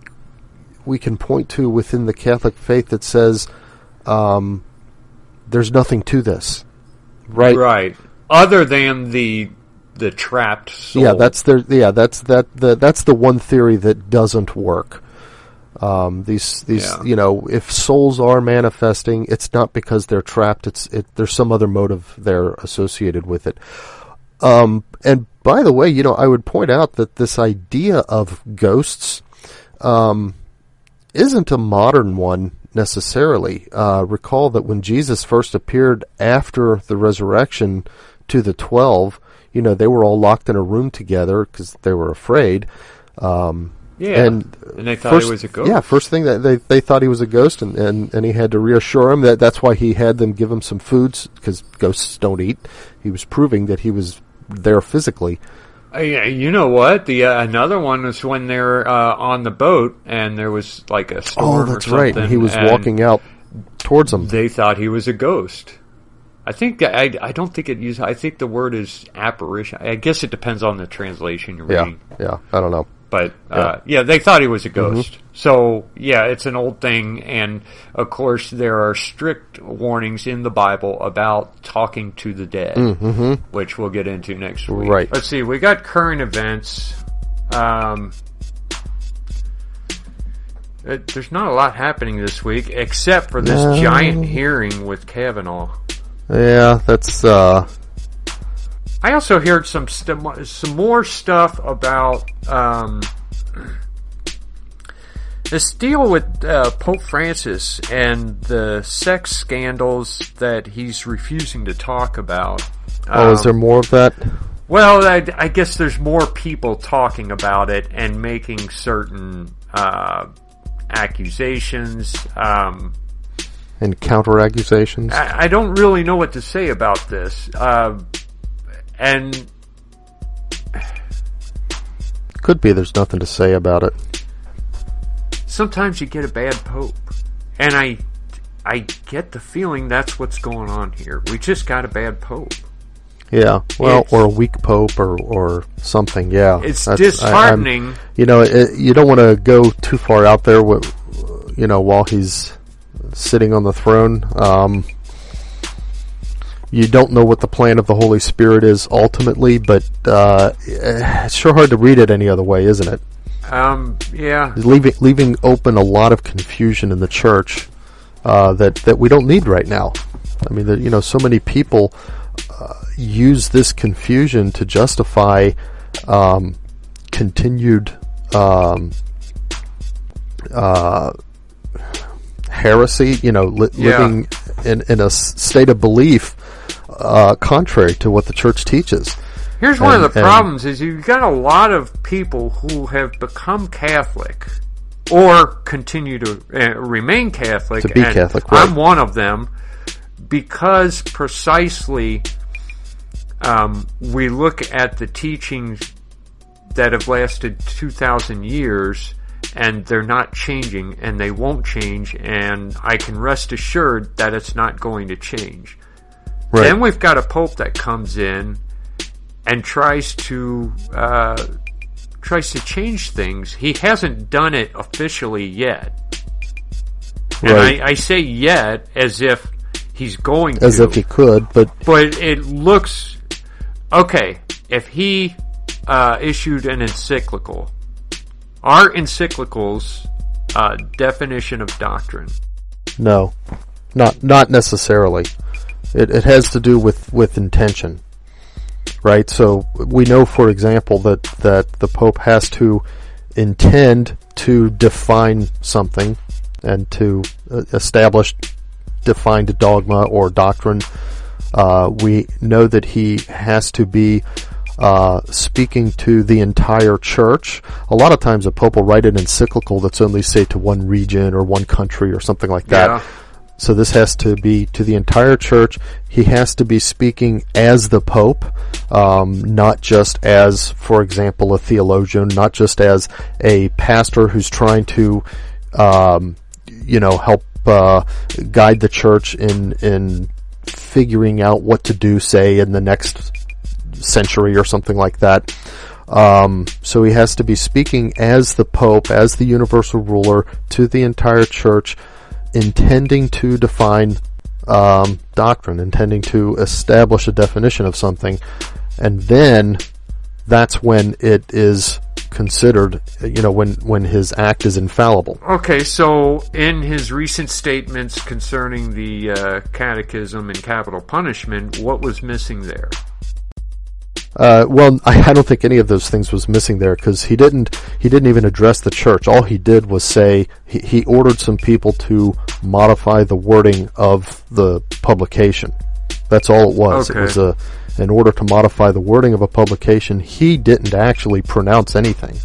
can point to within the Catholic faith that says there's nothing to this, right? Right. Other than the trapped soul. Yeah, that's the one theory that doesn't work. If souls are manifesting, it's not because they're trapped. There's some other motive there associated with it. And by the way, I would point out that this idea of ghosts isn't a modern one necessarily. Recall that when Jesus first appeared after the resurrection to the 12, they were all locked in a room together because they were afraid. And they thought he was a ghost. Yeah, first thing that they thought he was a ghost, and he had to reassure him that's why he had them give him some foods, because ghosts don't eat. He was proving that he was there physically. You know what? The another one was when they're on the boat and there was like a storm. Oh, that's right. And he was walking out towards them. They thought he was a ghost. I think I don't think it used. I think the word is apparition. I guess it depends on the translation you're reading. Yeah. I don't know. But they thought he was a ghost. So it's an old thing, and of course there are strict warnings in the Bible about talking to the dead, which we'll get into next week. Right. Let's see. We got current events. There's not a lot happening this week except for this giant hearing with Cavanaugh. Yeah, that's. I also heard some more stuff about this deal with Pope Francis and the sex scandals that he's refusing to talk about. Is there more of that? Well, I guess there's more people talking about it and making certain accusations. And counter-accusations? I don't really know what to say about this. And could be there's nothing to say about it. Sometimes you get a bad pope. And I get the feeling that's what's going on here. We just got a bad pope. Yeah, well, or a weak pope or something, yeah. It's disheartening. You don't want to go too far out there while he's sitting on the throne. You don't know what the plan of the Holy Spirit is ultimately, but it's sure hard to read it any other way, isn't it? Yeah. Leaving open a lot of confusion in the church that we don't need right now. I mean, so many people use this confusion to justify continued heresy. Living in a state of belief contrary to what the church teaches. Here's one of the problems: is you've got a lot of people who have become Catholic or continue to remain Catholic. To be Catholic, right. I'm one of them, because precisely we look at the teachings that have lasted 2,000 years, and they're not changing, and they won't change, and I can rest assured that it's not going to change. Right. Then we've got a pope that comes in and tries to change things. He hasn't done it officially yet. And right. I say yet as if he's going to. As if he could, but it looks... Okay, if he issued an encyclical, are encyclicals definition of doctrine? No, not necessarily. It has to do with intention, right? So we know, for example, that the Pope has to intend to define something and to establish defined dogma or doctrine. We know that he has to be speaking to the entire church. A lot of times a Pope will write an encyclical that's only, say, to one region or one country or something like that. Yeah. So this has to be to the entire church. He has to be speaking as the Pope, not just as, for example, a theologian, not just as a pastor who's trying to, help guide the church in figuring out what to do, say, in the next century or something like that. So he has to be speaking as the Pope, as the universal ruler, to the entire church, intending to define doctrine, intending to establish a definition of something, and then that's when it is considered, when his act is infallible. Okay, so in his recent statements concerning the catechism and capital punishment, what was missing there? Well, I don't think any of those things was missing there, because he didn't even address the church. All he did was say he ordered some people to modify the wording of the publication. That's all it was. Okay. It was an order to modify the wording of a publication. He didn't actually pronounce anything.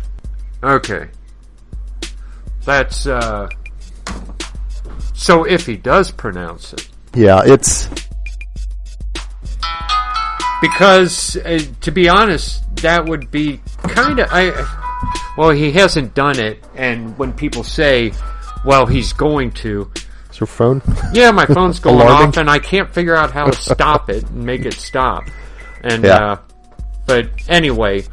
Okay. That's, so if he does pronounce it. Yeah, it's... Because, to be honest, that would be kind of... well, he hasn't done it, and when people say, well, he's going to... Is your phone? Yeah, my phone's going Alarming? off, and I can't figure out how to stop it and make it stop. And, Yeah. But anyway,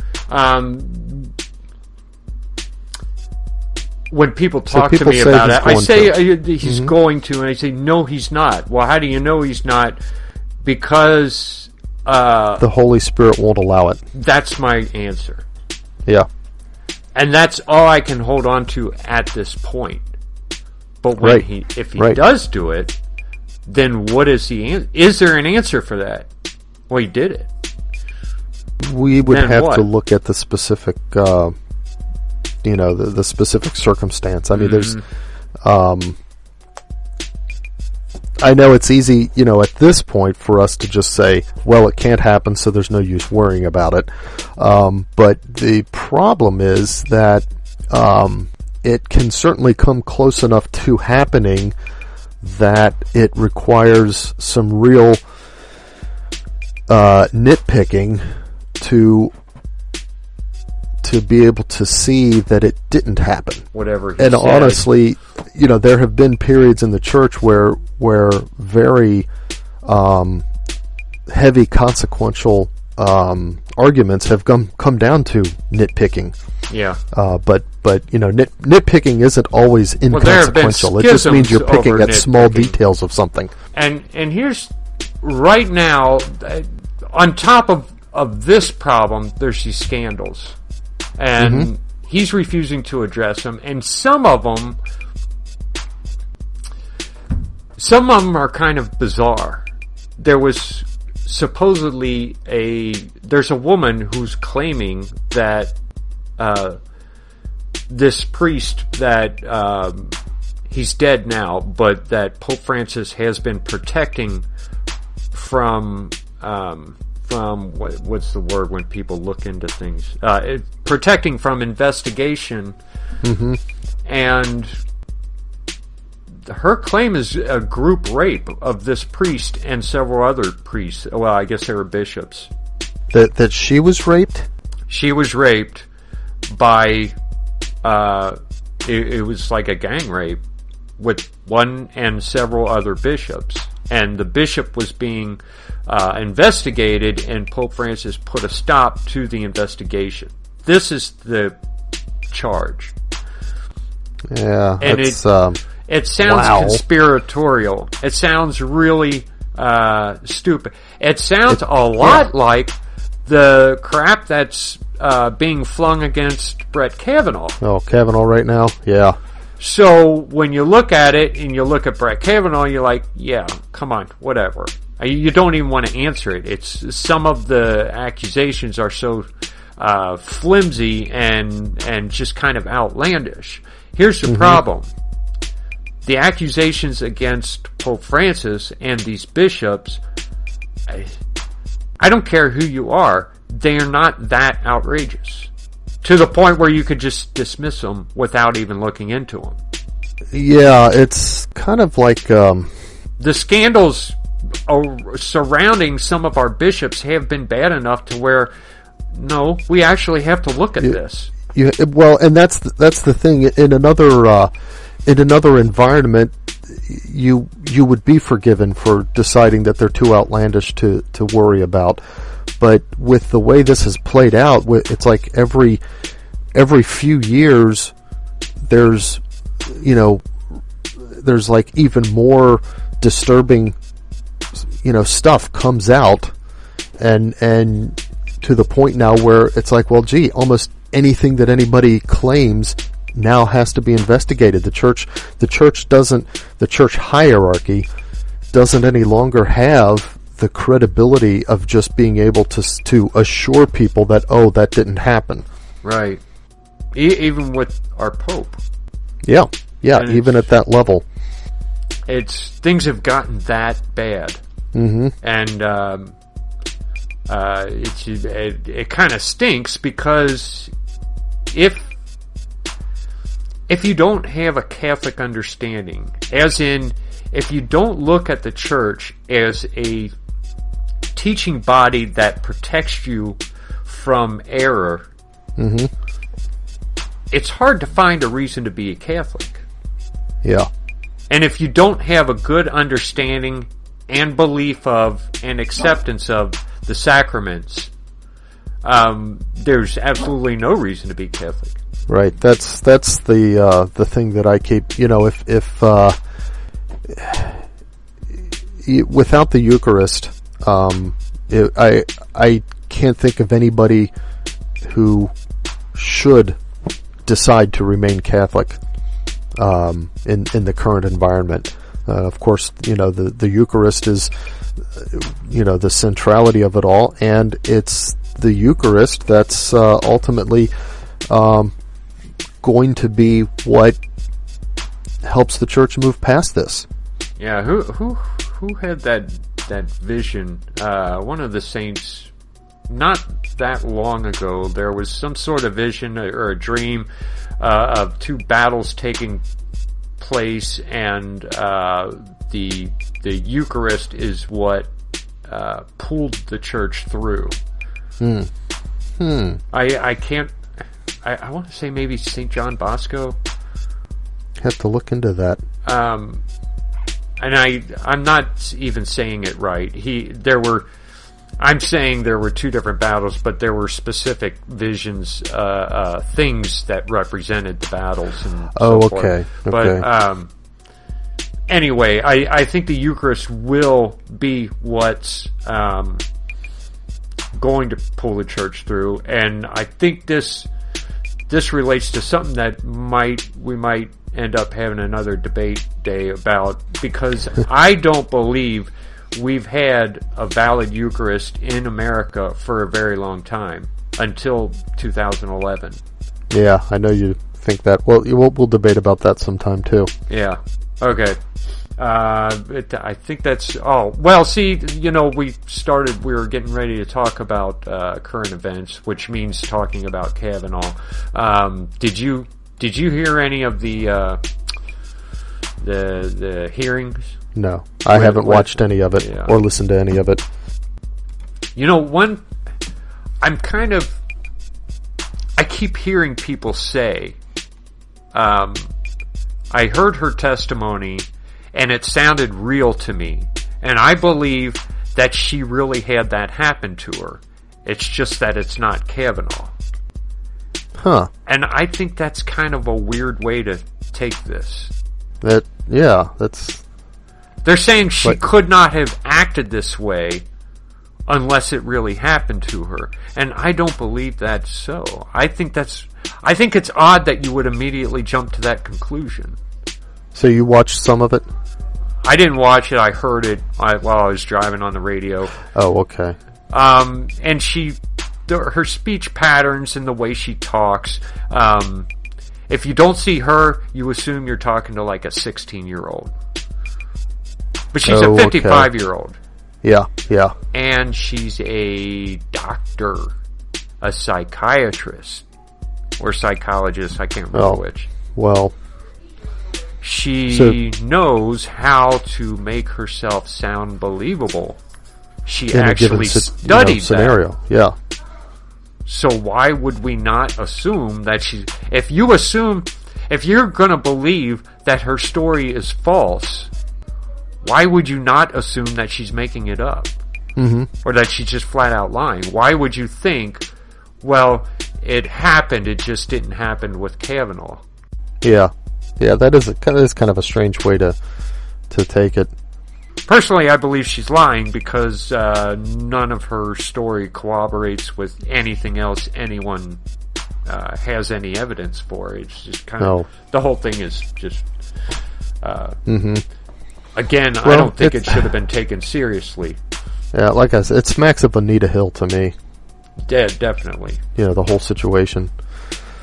when people talk to people me say about he's it, I going say to. he's going to, and I say, no, he's not. Well, how do you know he's not? Because... the Holy Spirit won't allow it. That's my answer. Yeah. And that's all I can hold on to at this point. But when Right. if he Right. does do it, then what is the answer? Is there an answer for that? Well, he did it. We would Then have what? to look at the specific, the specific circumstance. I mean, there's, I know it's easy, at this point for us to just say, well, it can't happen, so there's no use worrying about it. But the problem is that it can certainly come close enough to happening that it requires some real nitpicking to be able to see that it didn't happen. Whatever he And said. honestly, there have been periods in the church where very heavy consequential arguments have come down to nitpicking. Yeah. But nitpicking isn't always Well, there have been inconsequential. It just means you're schisms picking over at small nitpicking. details of something. And here's, right now, on top of this problem, there's these scandals. And he's refusing to address them. And some of them are kind of bizarre. There was supposedly there's a woman who's claiming that this priest that he's dead now, but that Pope Francis has been protecting from what's the word when people look into things? Protecting from investigation. And her claim is a group rape of this priest and several other priests. Well, I guess they were bishops. That she was raped? She was raped by, it was like a gang rape with one and several other bishops. And the bishop was being investigated, and Pope Francis put a stop to the investigation. This is the charge. Yeah, And that's, it sounds wow. conspiratorial. It sounds really stupid. It sounds a lot like the crap that's being flung against Brett Kavanaugh. Oh, Cavanaugh right now? Yeah. So when you look at it and you look at Brett Kavanaugh, you're like, yeah, come on, whatever. You don't even want to answer it. It's some of the accusations are so flimsy and just kind of outlandish. Here's the problem. The accusations against Pope Francis and these bishops, I don't care who you are, they are not that outrageous. To the point where you could just dismiss them without even looking into them. Yeah, it's kind of like... the scandals surrounding some of our bishops have been bad enough to where, no, we actually have to look at this. Well, and that's the thing. In another environment, you would be forgiven for deciding that they're too outlandish to worry about. But with the way this has played out, it's like every few years, there's like even more disturbing, stuff comes out, and to the point now where it's like, well, gee, almost anything that anybody claims now has to be investigated. The church hierarchy doesn't any longer have the credibility of just being able to assure people that, oh, that didn't happen. Right. Even with our Pope. Yeah, even at that level. Things have gotten that bad. Mm-hmm. And it kind of stinks because if you don't have a Catholic understanding, as in if you don't look at the church as a teaching body that protects you from error, it's hard to find a reason to be a Catholic. Yeah. And if you don't have a good understanding and belief of and acceptance of the sacraments, there's absolutely no reason to be Catholic. Right. That's the thing that I keep. If without the Eucharist, I can't think of anybody who should decide to remain Catholic in the current environment. Of course, the Eucharist is the centrality of it all, and it's the Eucharist that's ultimately going to be what helps the church move past this. Yeah, who had that vision? One of the saints, not that long ago, there was some sort of vision or a dream of two battles taking place, and the Eucharist is what pulled the church through. I can't. I want to say maybe St. John Bosco. Have to look into that. And I'm not even saying it right. I'm saying there were two different battles, but there were specific visions, things that represented the battles and so forth. But anyway, I think the Eucharist will be what's going to pull the church through, and I think this relates to something that we might end up having another debate day about, because I don't believe we've had a valid Eucharist in America for a very long time, until 2011. Yeah, I know you think that. Well, we'll debate about that sometime too. Yeah. Okay. I think that's... Oh, well, see, we were getting ready to talk about current events, which means talking about Cavanaugh. Did you hear any of the hearings? No, I haven't watched any of it or listened to any of it. I keep hearing people say, I heard her testimony and it sounded real to me, and I believe that she really had that happen to her. It's just that it's not Cavanaugh. Huh. And I think that's kind of a weird way to take this. That's... They're saying she could not have acted this way unless it really happened to her. And I don't believe that's so. I think it's odd that you would immediately jump to that conclusion. So you watched some of it? I didn't watch it. I heard it while I was driving on the radio. Oh, okay. And her speech patterns and the way she talks. If you don't see her, you assume you're talking to like a 16-year-old. But she's a 55-year-old. Yeah, yeah. And she's a doctor, a psychiatrist, or psychologist, I can't remember which. Well, she knows how to make herself sound believable. She actually studied scenario. that. Yeah. So why would we not assume that she... If you're going to believe that her story is false, why would you not assume that she's making it up? Mm-hmm. Or that she's just flat out lying? Why would you think, well, it happened, it just didn't happen with Cavanaugh? Yeah. Yeah, that is kind of a strange way to take it. Personally, I believe she's lying because none of her story corroborates with anything else anyone has any evidence for. It's just kind of... The whole thing is just... Again, well, I don't think it should have been taken seriously. Yeah, like I said, it smacks of Anita Hill to me. Yeah, definitely. The whole situation.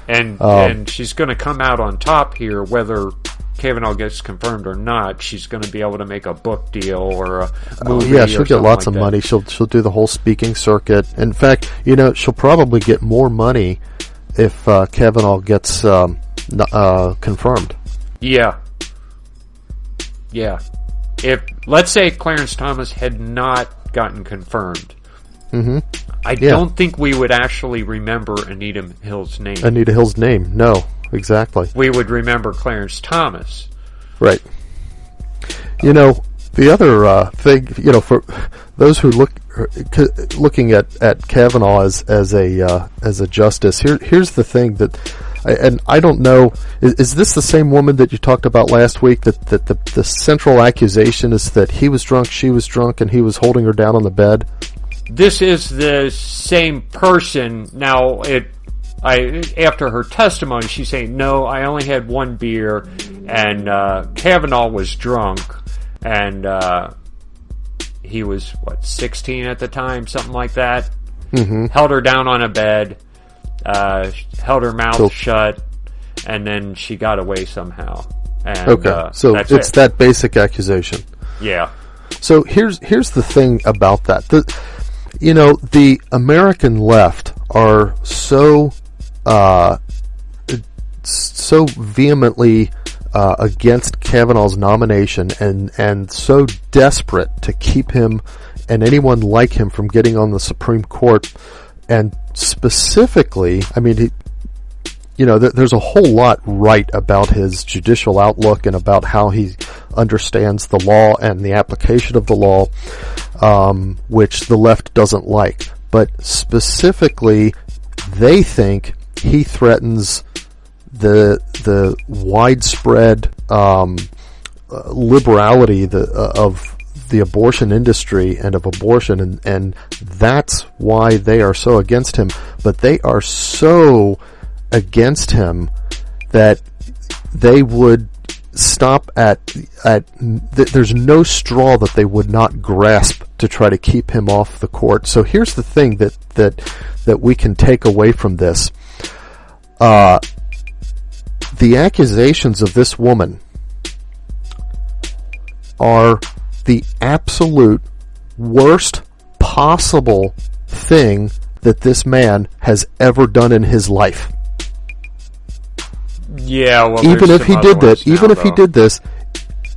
And she's going to come out on top here, whether Cavanaugh gets confirmed or not. She's going to be able to make a book deal or a movie. Yeah, she'll get lots of money. She'll do the whole speaking circuit. In fact, she'll probably get more money if Cavanaugh gets confirmed. Yeah. Yeah. If, let's say, Clarence Thomas had not gotten confirmed, I don't think we would actually remember Anita Hill's name. Anita Hill's name, no, exactly. We would remember Clarence Thomas. Right. The other thing, for those who looking at Cavanaugh as a justice, here's the thing that. And I don't know, is this the same woman that you talked about last week, that the central accusation is that he was drunk, she was drunk, and he was holding her down on the bed? This is the same person. Now, after her testimony, she's saying, no, I only had one beer, and Cavanaugh was drunk, and he was, 16 at the time, something like that? Held her down on a bed. Held her mouth shut, and then she got away somehow. And, so it's that basic accusation. Yeah. So here's the thing about that. The American left are so vehemently against Kavanaugh's nomination and so desperate to keep him and anyone like him from getting on the Supreme Court. And specifically, I mean, there's a whole lot right about his judicial outlook and about how he understands the law and the application of the law, which the left doesn't like. But specifically, they think he threatens the widespread liberality of the abortion industry and of abortion, and that's why they are so against him. But they are so against him that they would stop at there's no straw that they would not grasp to try to keep him off the court. So here's the thing that we can take away from this. The accusations of this woman are the absolute worst possible thing that this man has ever done in his life. Yeah, well, even if he did this,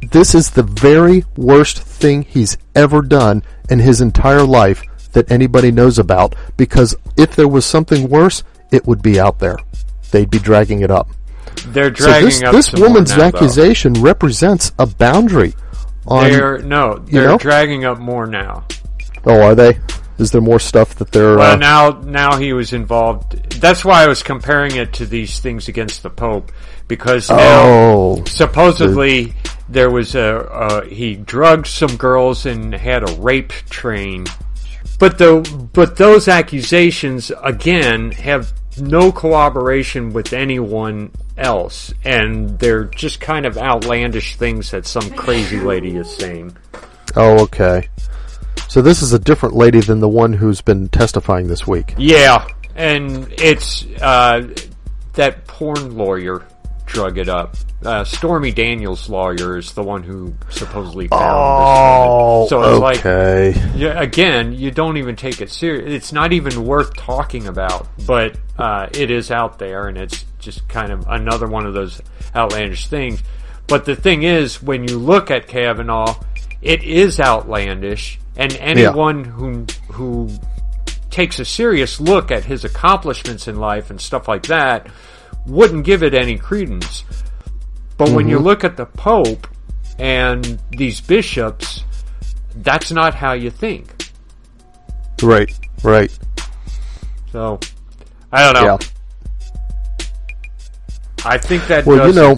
this is the very worst thing he's ever done in his entire life that anybody knows about, because if there was something worse, it would be out there. They'd be dragging it up. They're dragging up this woman's accusation represents a boundary. They're dragging up more now. Oh, are they? Is there more stuff that they're... Well, now he was involved. That's why I was comparing it to these things against the Pope, because now supposedly there was he drugged some girls and had a rape train. But those accusations again have no cooperation with anyone else, and they're just kind of outlandish things that some crazy lady is saying. Oh, okay. So this is a different lady than the one who's been testifying this week. Yeah, and it's that porn lawyer drug it up. Stormy Daniels' lawyer is the one who supposedly found this. So it's okay. Like, again, you don't even take it serious. It's not even worth talking about, but it is out there, and it's just kind of another one of those outlandish things. But the thing is, when you look at Cavanaugh, it is outlandish, and anyone who takes a serious look at his accomplishments in life and stuff like that wouldn't give it any credence. But when you look at the Pope and these bishops, that's not how you think. Right. So, I don't know. Yeah. I think that well,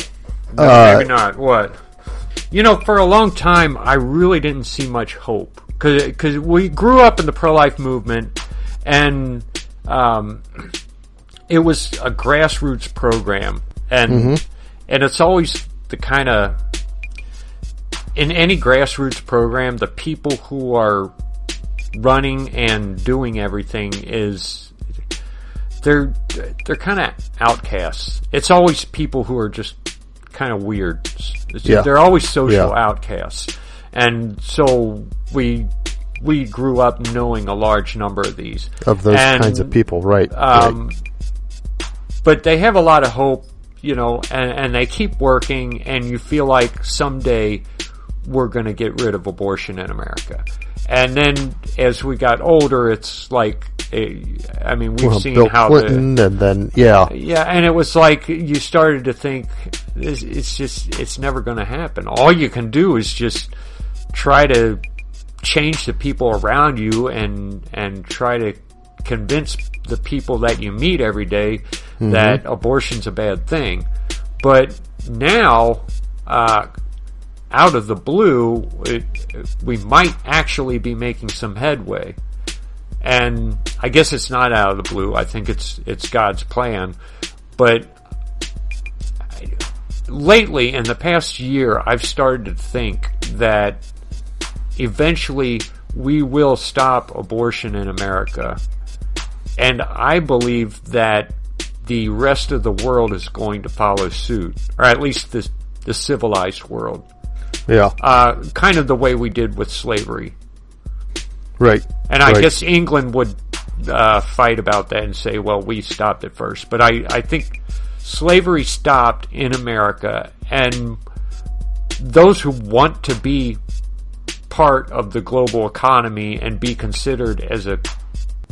maybe not. What? For a long time, I really didn't see much hope. Because we grew up in the pro-life movement, and it was a grassroots program. And it's always the kind of, in any grassroots program, the people who are running and doing everything they're kind of outcasts. It's always people who are just kind of weird. They're always social outcasts. And so we grew up knowing a large number of these. Of those kinds of people, right. But they have a lot of hope, and they keep working, and you feel like someday we're going to get rid of abortion in America. And then as we got older, it's like, we've seen Bill how Clinton, and then, and it was like you started to think, it's never going to happen. All you can do is just try to change the people around you and try to convince the people that you meet every day that abortion's a bad thing. But now, out of the blue, we might actually be making some headway. And I guess it's not out of the blue. I think it's God's plan. But lately, in the past year, I've started to think that eventually we will stop abortion in America. And I believe that the rest of the world is going to follow suit, or at least the civilized world. Yeah. Kind of the way we did with slavery. Right. And I guess England would fight about that and say, well, we stopped it first. But I think slavery stopped in America, and those who want to be part of the global economy and be considered as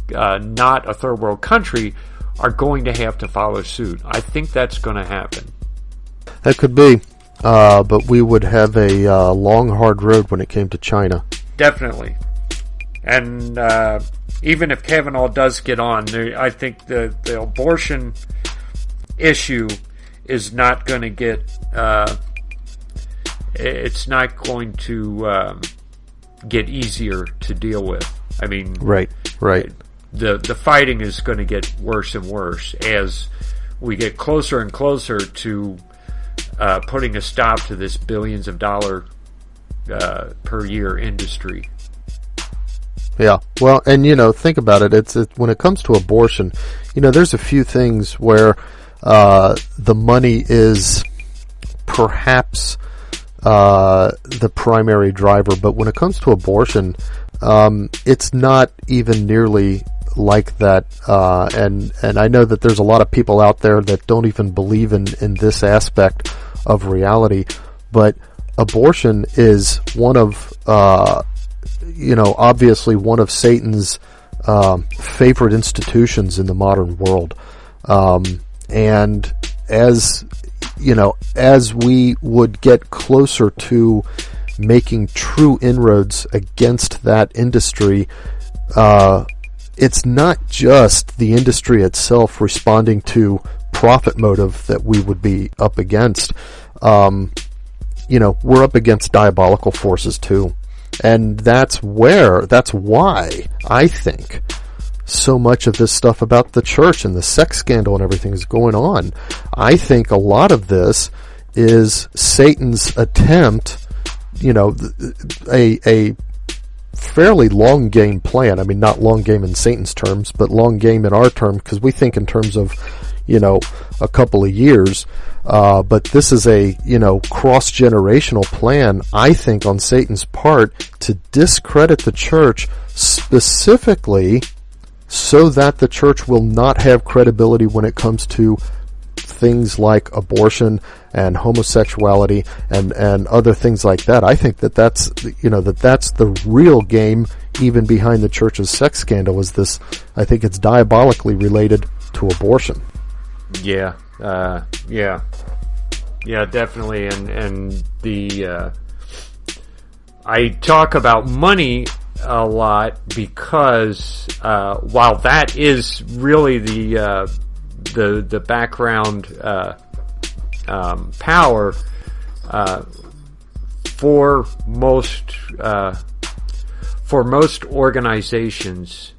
not a third world country are going to have to follow suit. I think that's going to happen. That could be. But we would have a long, hard road when it came to China. Definitely. And even if Cavanaugh does get on, I think the abortion issue is not going to get... it's not going to get easier to deal with. I mean... Right. The fighting is going to get worse and worse as we get closer and closer to putting a stop to this billions of dollar per year industry. Yeah, well, and think about it. It's when it comes to abortion, there's a few things where the money is perhaps the primary driver, but when it comes to abortion, it's not even nearly like that. And I know that there's a lot of people out there that don't even believe in this aspect of reality, but abortion is one of obviously one of Satan's favorite institutions in the modern world. And as we would get closer to making true inroads against that industry, it's not just the industry itself responding to profit motive that we would be up against. We're up against diabolical forces too. And that's why I think so much of this stuff about the church and the sex scandal and everything is going on. I think a lot of this is Satan's attempt, a fairly long game plan. I mean, not long game in Satan's terms, but long game in our terms, because we think in terms of, a couple of years. But this is a, cross-generational plan, I think, on Satan's part to discredit the church specifically so that the church will not have credibility when it comes to things like abortion and homosexuality and other things like that. I think that's the real game even behind the church's sex scandal is this. I think it's diabolically related to abortion. Yeah, definitely. And the I talk about money a lot because while that is really the background power for most organizations,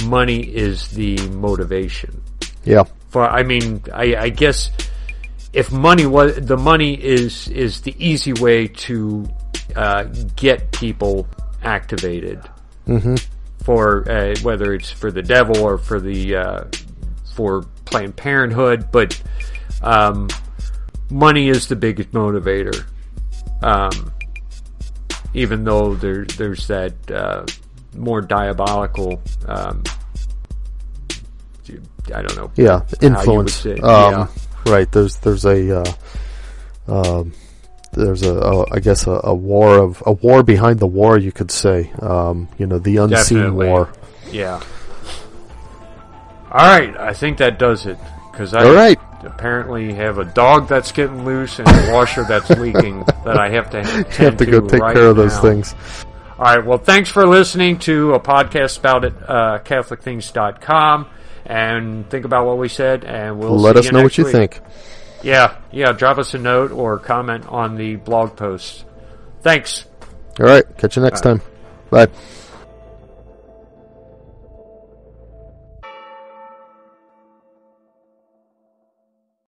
money is the motivation. Yeah. I guess if money is the easy way to get people activated for whether it's for the devil or for Planned Parenthood, but money is the biggest motivator. Even though there's that more diabolical. I don't know. Yeah, influence. Right. There's I guess a war behind the war, you could say. The unseen Definitely. war. Yeah. All right, I think that does it because apparently have a dog that's getting loose and a washer that's leaking that I have to have to go take care of those things. All right. Well, thanks for listening to a podcast about it, CatholicThings.com. And think about what we said, and we'll let us know what you week. think. Yeah, drop us a note or comment on the blog post. Thanks. All right, catch you next time. Bye.